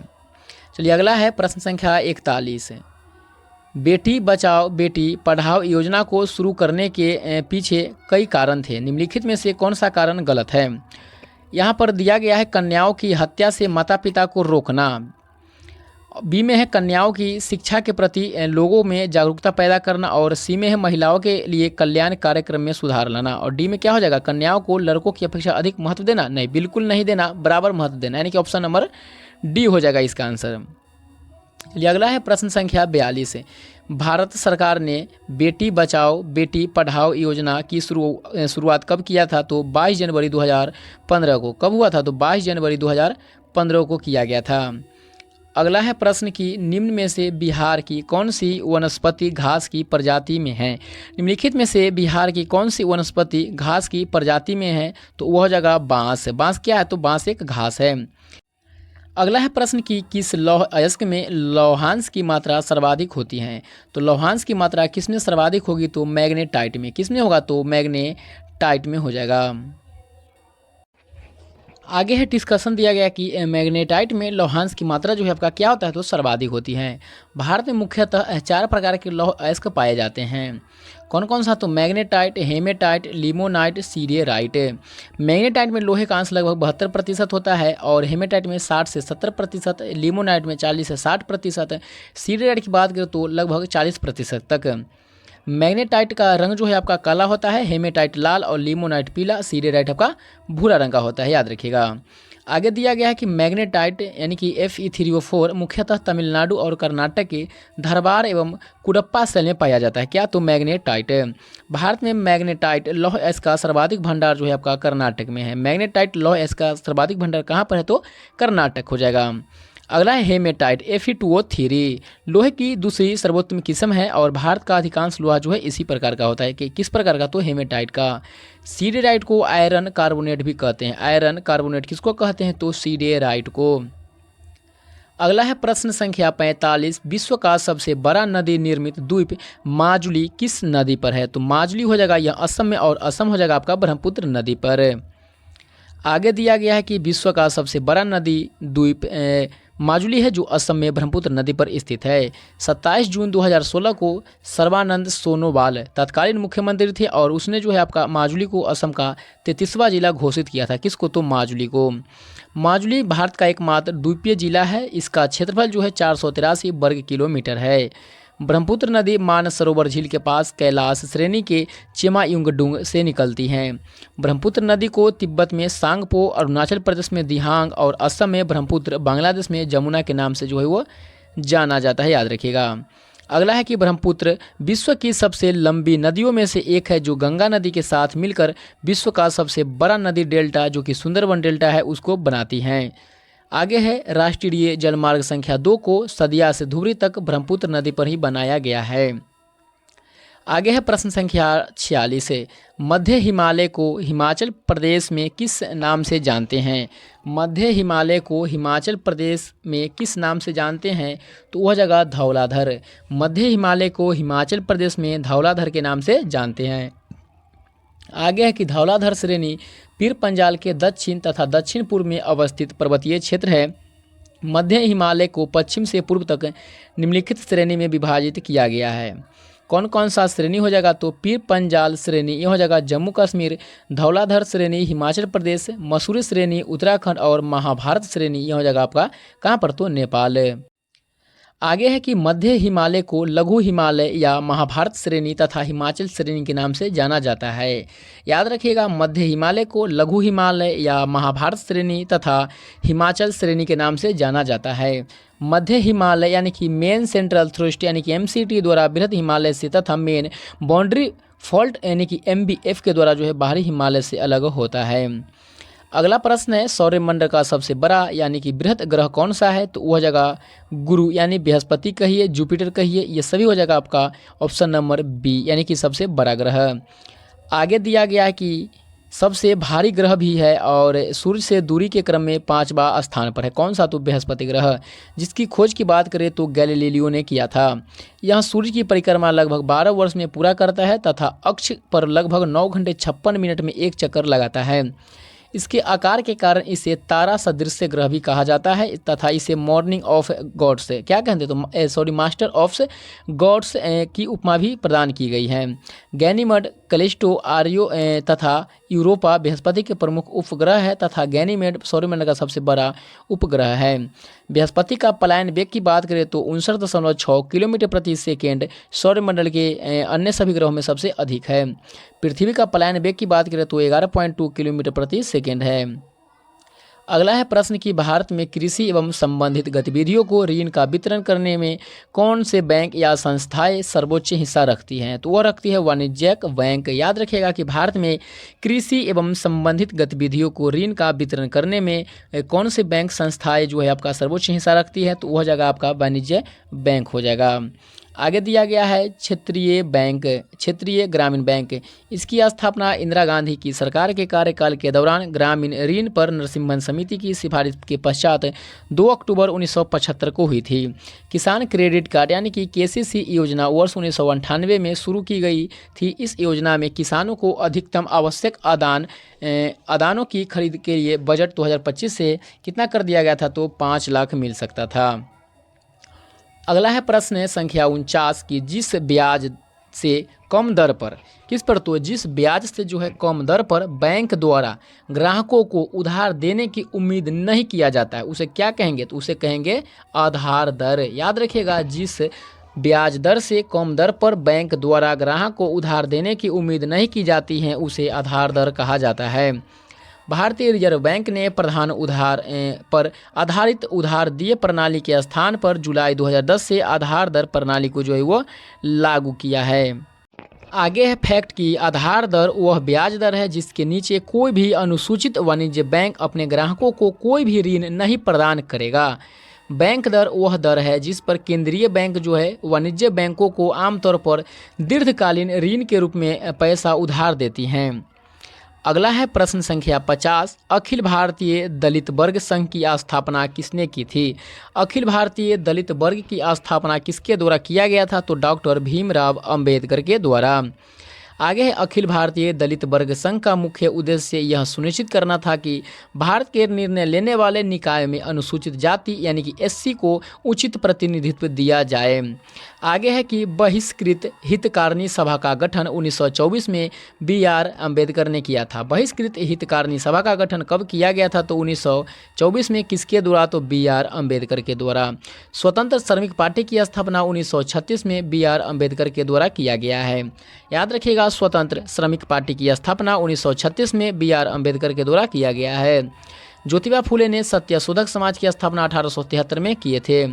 चलिए अगला है प्रश्न संख्या 41। बेटी बचाओ बेटी पढ़ाओ योजना को शुरू करने के पीछे कई कारण थे, निम्नलिखित में से कौन सा कारण गलत है। यहाँ पर दिया गया है कन्याओं की हत्या से माता पिता को रोकना, बी में है कन्याओं की शिक्षा के प्रति लोगों में जागरूकता पैदा करना, और सी में है महिलाओं के लिए कल्याण कार्यक्रम में सुधार लाना, और डी में क्या हो जाएगा कन्याओं को लड़कों की अपेक्षा अधिक महत्व देना। नहीं, बिल्कुल नहीं देना, बराबर महत्व देना, यानी कि ऑप्शन नंबर डी हो जाएगा इसका आंसर। चलिए अगला है प्रश्न संख्या 42। भारत सरकार ने बेटी बचाओ बेटी पढ़ाओ योजना की शुरुआत कब किया था तो 22 जनवरी 2015 को। कब हुआ था तो 22 जनवरी 2015 को किया गया था। अगला है प्रश्न की निम्न में से बिहार की कौन सी वनस्पति घास की प्रजाति में है। निम्नलिखित में से बिहार की कौन सी वनस्पति घास की प्रजाति में है तो वह जगह बांस। बांस क्या है तो बांस एक घास है। अगला है प्रश्न की किस लौह अयस्क में लौहांश की मात्रा सर्वाधिक होती है तो लौहांश की मात्रा किसमें सर्वाधिक होगी तो मैग्नेटाइट में। किसमें होगा तो मैग्नेटाइट में हो जाएगा। आगे है डिस्कशन दिया गया कि मैग्नेटाइट में लौहांश की मात्रा जो है आपका क्या होता है तो सर्वाधिक होती है। भारत में मुख्यतः 4 प्रकार के लौह अयस्क पाए जाते हैं। कौन कौन सा तो मैग्नेटाइट, हेमेटाइट, लिमोनाइट, सीरियराइट। मैग्नेटाइट में लोहे का अंश लगभग 72% होता है, और हेमेटाइट में 60 से 70%, लिमोनाइट में 40 से 60%, सीरियराइट की बात करें तो लगभग 40% तक। मैग्नेटाइट का रंग जो है आपका काला होता है, हेमेटाइट लाल और लिमोनाइट पीला, सीरियराइट आपका भूरा रंग का होता है, याद रखिएगा। आगे दिया गया है कि मैग्नेटाइट यानी कि Fe3O4 मुख्यतः तमिलनाडु और कर्नाटक के धरवार एवं कुडप्पा सेल में पाया जाता है। क्या तो मैग्नेटाइट। भारत में मैग्नेटाइट लौह अयस्क का सर्वाधिक भंडार जो है आपका कर्नाटक में है। मैग्नेटाइट लौह अयस्क का सर्वाधिक भंडार कहाँ पर है तो कर्नाटक हो जाएगा। अगला है हेमेटाइट Fe2O3 लोहे की दूसरी सर्वोत्तम किस्म है, और भारत का अधिकांश लोहा जो है इसी प्रकार का होता है। कि किस प्रकार का तो हेमेटाइट का। सीडेराइट को आयरन कार्बोनेट भी कहते हैं। आयरन कार्बोनेट किसको कहते हैं तो सीडेराइट को। अगला है प्रश्न संख्या 45। विश्व का सबसे बड़ा नदी निर्मित द्वीप माजुली किस नदी पर है तो माजुली हो जाएगा यह असम में, और असम हो जाएगा आपका ब्रह्मपुत्र नदी पर। आगे दिया गया है कि विश्व का सबसे बड़ा नदी द्वीप माजुली है, जो असम में ब्रह्मपुत्र नदी पर स्थित है। 27 जून 2016 को सर्बानंद सोनोवाल तत्कालीन मुख्यमंत्री थे, और उसने जो है आपका माजुली को असम का 33वां जिला घोषित किया था। किसको तो माजुली को। माजुली भारत का एकमात्र द्वीपीय जिला है। इसका क्षेत्रफल जो है 483 वर्ग किलोमीटर है। ब्रह्मपुत्र नदी मानस सरोवर झील के पास कैलाश श्रेणी के चेमायुंगडुंग से निकलती है। ब्रह्मपुत्र नदी को तिब्बत में सांगपो, अरुणाचल प्रदेश में दिहांग, और असम में ब्रह्मपुत्र, बांग्लादेश में जमुना के नाम से जो है वो जाना जाता है, याद रखिएगा। अगला है कि ब्रह्मपुत्र विश्व की सबसे लंबी नदियों में से एक है, जो गंगा नदी के साथ मिलकर विश्व का सबसे बड़ा नदी डेल्टा जो कि सुंदरबन डेल्टा है उसको बनाती हैं। आगे है राष्ट्रीय जलमार्ग संख्या 2 को सदिया से धुबरी तक ब्रह्मपुत्र नदी पर ही बनाया गया है। आगे है प्रश्न संख्या 46। मध्य हिमालय को हिमाचल प्रदेश में किस नाम से जानते हैं। मध्य हिमालय को हिमाचल प्रदेश में किस नाम से जानते हैं तो वह जगह धौलाधर। मध्य हिमालय को हिमाचल प्रदेश में धौलाधर के नाम से जानते हैं। आगे है कि धौलाधर श्रेणी पीर पंजाल के दक्षिण तथा दक्षिण पूर्व में अवस्थित पर्वतीय क्षेत्र है। मध्य हिमालय को पश्चिम से पूर्व तक निम्नलिखित श्रेणी में विभाजित किया गया है। कौन कौन सा श्रेणी हो जाएगा तो पीर पंजाल श्रेणी यह हो जाएगा जम्मू कश्मीर, धौलाधर श्रेणी हिमाचल प्रदेश, मसूरी श्रेणी उत्तराखंड, और महाभारत श्रेणी यह हो जाएगा आपका कहाँ पर तो नेपाल। आगे है कि मध्य हिमालय को लघु हिमालय या महाभारत श्रेणी तथा हिमाचल श्रेणी के नाम से जाना जाता है। याद रखिएगा, मध्य हिमालय को लघु हिमालय या महाभारत श्रेणी तथा हिमाचल श्रेणी के नाम से जाना जाता है। मध्य हिमालय यानी कि मेन सेंट्रल थ्रस्ट यानी कि MCT द्वारा बृहद हिमालय से तथा मेन बाउंड्री फॉल्ट यानी कि MBF के द्वारा जो है बाहरी हिमालय से अलग होता है। अगला प्रश्न है सौरमंडल का सबसे बड़ा यानी कि बृहद ग्रह कौन सा है तो वह जगह गुरु यानी बृहस्पति कहिए, जुपिटर कहिए, ये सभी हो जाएगा आपका ऑप्शन नंबर बी यानी कि सबसे बड़ा ग्रह। आगे दिया गया है कि सबसे भारी ग्रह भी है और सूर्य से दूरी के क्रम में 5वां स्थान पर है। कौन सा? तो बृहस्पति ग्रह, जिसकी खोज की बात करें तो गैलीलियो ने किया था। यह सूर्य की परिक्रमा लगभग 12 वर्ष में पूरा करता है तथा अक्ष पर लगभग 9 घंटे 56 मिनट में एक चक्कर लगाता है। इसके आकार के कारण इसे तारा सदृश ग्रह भी कहा जाता है तथा इसे मॉर्निंग ऑफ गॉड्स क्या कहते हैं तो मास्टर ऑफ गॉड्स की उपमा भी प्रदान की गई है। गैनीमेड, कैलिस्टो, आर्यो तथा यूरोपा बृहस्पति के प्रमुख उपग्रह है तथा गैनीमेड सौरमंडल का सबसे बड़ा उपग्रह है। बृहस्पति का पलायन वेग की बात करें तो 59.6 किलोमीटर प्रति सेकेंड सौरमंडल के अन्य सभी ग्रहों में सबसे अधिक है। पृथ्वी का पलायन वेग की बात करें तो 11.2 किलोमीटर प्रति सेकेंड है। अगला है प्रश्न कि भारत में कृषि एवं संबंधित गतिविधियों को ऋण का वितरण करने में कौन से बैंक या संस्थाएं सर्वोच्च हिस्सा रखती हैं? तो वह रखती है वाणिज्यिक बैंक। याद रखिएगा कि भारत में कृषि एवं संबंधित गतिविधियों को ऋण का वितरण करने में कौन से बैंक संस्थाएं जो है आपका सर्वोच्च हिस्सा रखती है? तो वह जगह आपका वाणिज्य बैंक हो जाएगा। आगे दिया गया है क्षेत्रीय बैंक, क्षेत्रीय ग्रामीण बैंक। इसकी स्थापना इंदिरा गांधी की सरकार के कार्यकाल के दौरान ग्रामीण ऋण पर नरसिम्हन समिति की सिफारिश के पश्चात 2 अक्टूबर 1975 को हुई थी। किसान क्रेडिट कार्ड यानी कि केसीसी योजना वर्ष 1998 में शुरू की गई थी। इस योजना में किसानों को अधिकतम आवश्यक आदानों की खरीद के लिए बजट 2025 से कितना कर दिया गया था? तो 5 लाख मिल सकता था। अगला है प्रश्न संख्या 49 की जिस ब्याज से कम दर पर किस पर? तो जिस ब्याज से जो है कम दर पर बैंक द्वारा ग्राहकों को उधार देने की उम्मीद नहीं किया जाता है उसे क्या कहेंगे? तो उसे कहेंगे आधार दर। याद रखिएगा, जिस ब्याज दर से कम दर पर बैंक द्वारा ग्राहक को उधार देने की उम्मीद नहीं की जाती है उसे आधार दर कहा जाता है। भारतीय रिजर्व बैंक ने प्रधान उधार पर आधारित उधार दिए प्रणाली के स्थान पर जुलाई 2010 से आधार दर प्रणाली को जो है वो लागू किया है। आगे है फैक्ट की आधार दर वह ब्याज दर है जिसके नीचे कोई भी अनुसूचित वाणिज्य बैंक अपने ग्राहकों को कोई भी ऋण नहीं प्रदान करेगा। बैंक दर वह दर है जिस पर केंद्रीय बैंक जो है वाणिज्य बैंकों को आमतौर पर दीर्घकालीन ऋण के रूप में पैसा उधार देती हैं। अगला है प्रश्न संख्या 50। अखिल भारतीय दलित वर्ग संघ की स्थापना किसने की थी? अखिल भारतीय दलित वर्ग की स्थापना किसके द्वारा किया गया था? तो डॉक्टर भीमराव अंबेडकर के द्वारा। आगे है अखिल भारतीय दलित वर्ग संघ का मुख्य उद्देश्य यह सुनिश्चित करना था कि भारत के निर्णय लेने वाले निकाय में अनुसूचित जाति यानी कि एससी को उचित प्रतिनिधित्व दिया जाए। आगे है कि बहिष्कृत हितकारिणी सभा का गठन 1924 में बी.आर. अम्बेडकर ने किया था। बहिष्कृत हितकारिणी सभा का गठन कब किया गया था? तो 1924 में किसके द्वारा? तो बी.आर. अम्बेडकर के द्वारा। स्वतंत्र श्रमिक पार्टी की स्थापना 1936 में बी.आर. अम्बेडकर के द्वारा किया गया है। याद रखिएगा, स्वतंत्र श्रमिक पार्टी की स्थापना 1936 में बी.आर. अम्बेडकर के द्वारा किया गया है। ज्योतिबा फूले ने सत्यशोधक समाज की स्थापना 1873 में किए थे।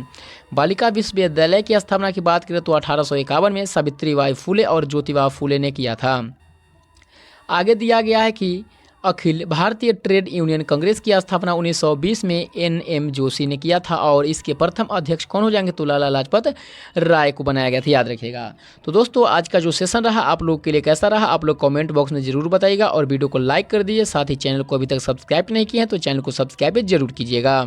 बालिका विश्वविद्यालय की स्थापना की बात करें तो 1851 में सावित्रीबाई फूले और ज्योतिबा फूले ने किया था। आगे दिया गया है कि अखिल भारतीय ट्रेड यूनियन कांग्रेस की स्थापना 1920 में एन.एम. जोशी ने किया था और इसके प्रथम अध्यक्ष कौन हो जाएंगे? तो लाला लाजपत राय को बनाया गया था। याद रखिएगा। तो दोस्तों, आज का जो सेशन रहा आप लोग के लिए कैसा रहा आप लोग कमेंट बॉक्स में जरूर बताइएगा और वीडियो को लाइक कर दीजिए। साथ ही चैनल को अभी तक सब्सक्राइब नहीं किया है तो चैनल को सब्सक्राइब जरूर कीजिएगा।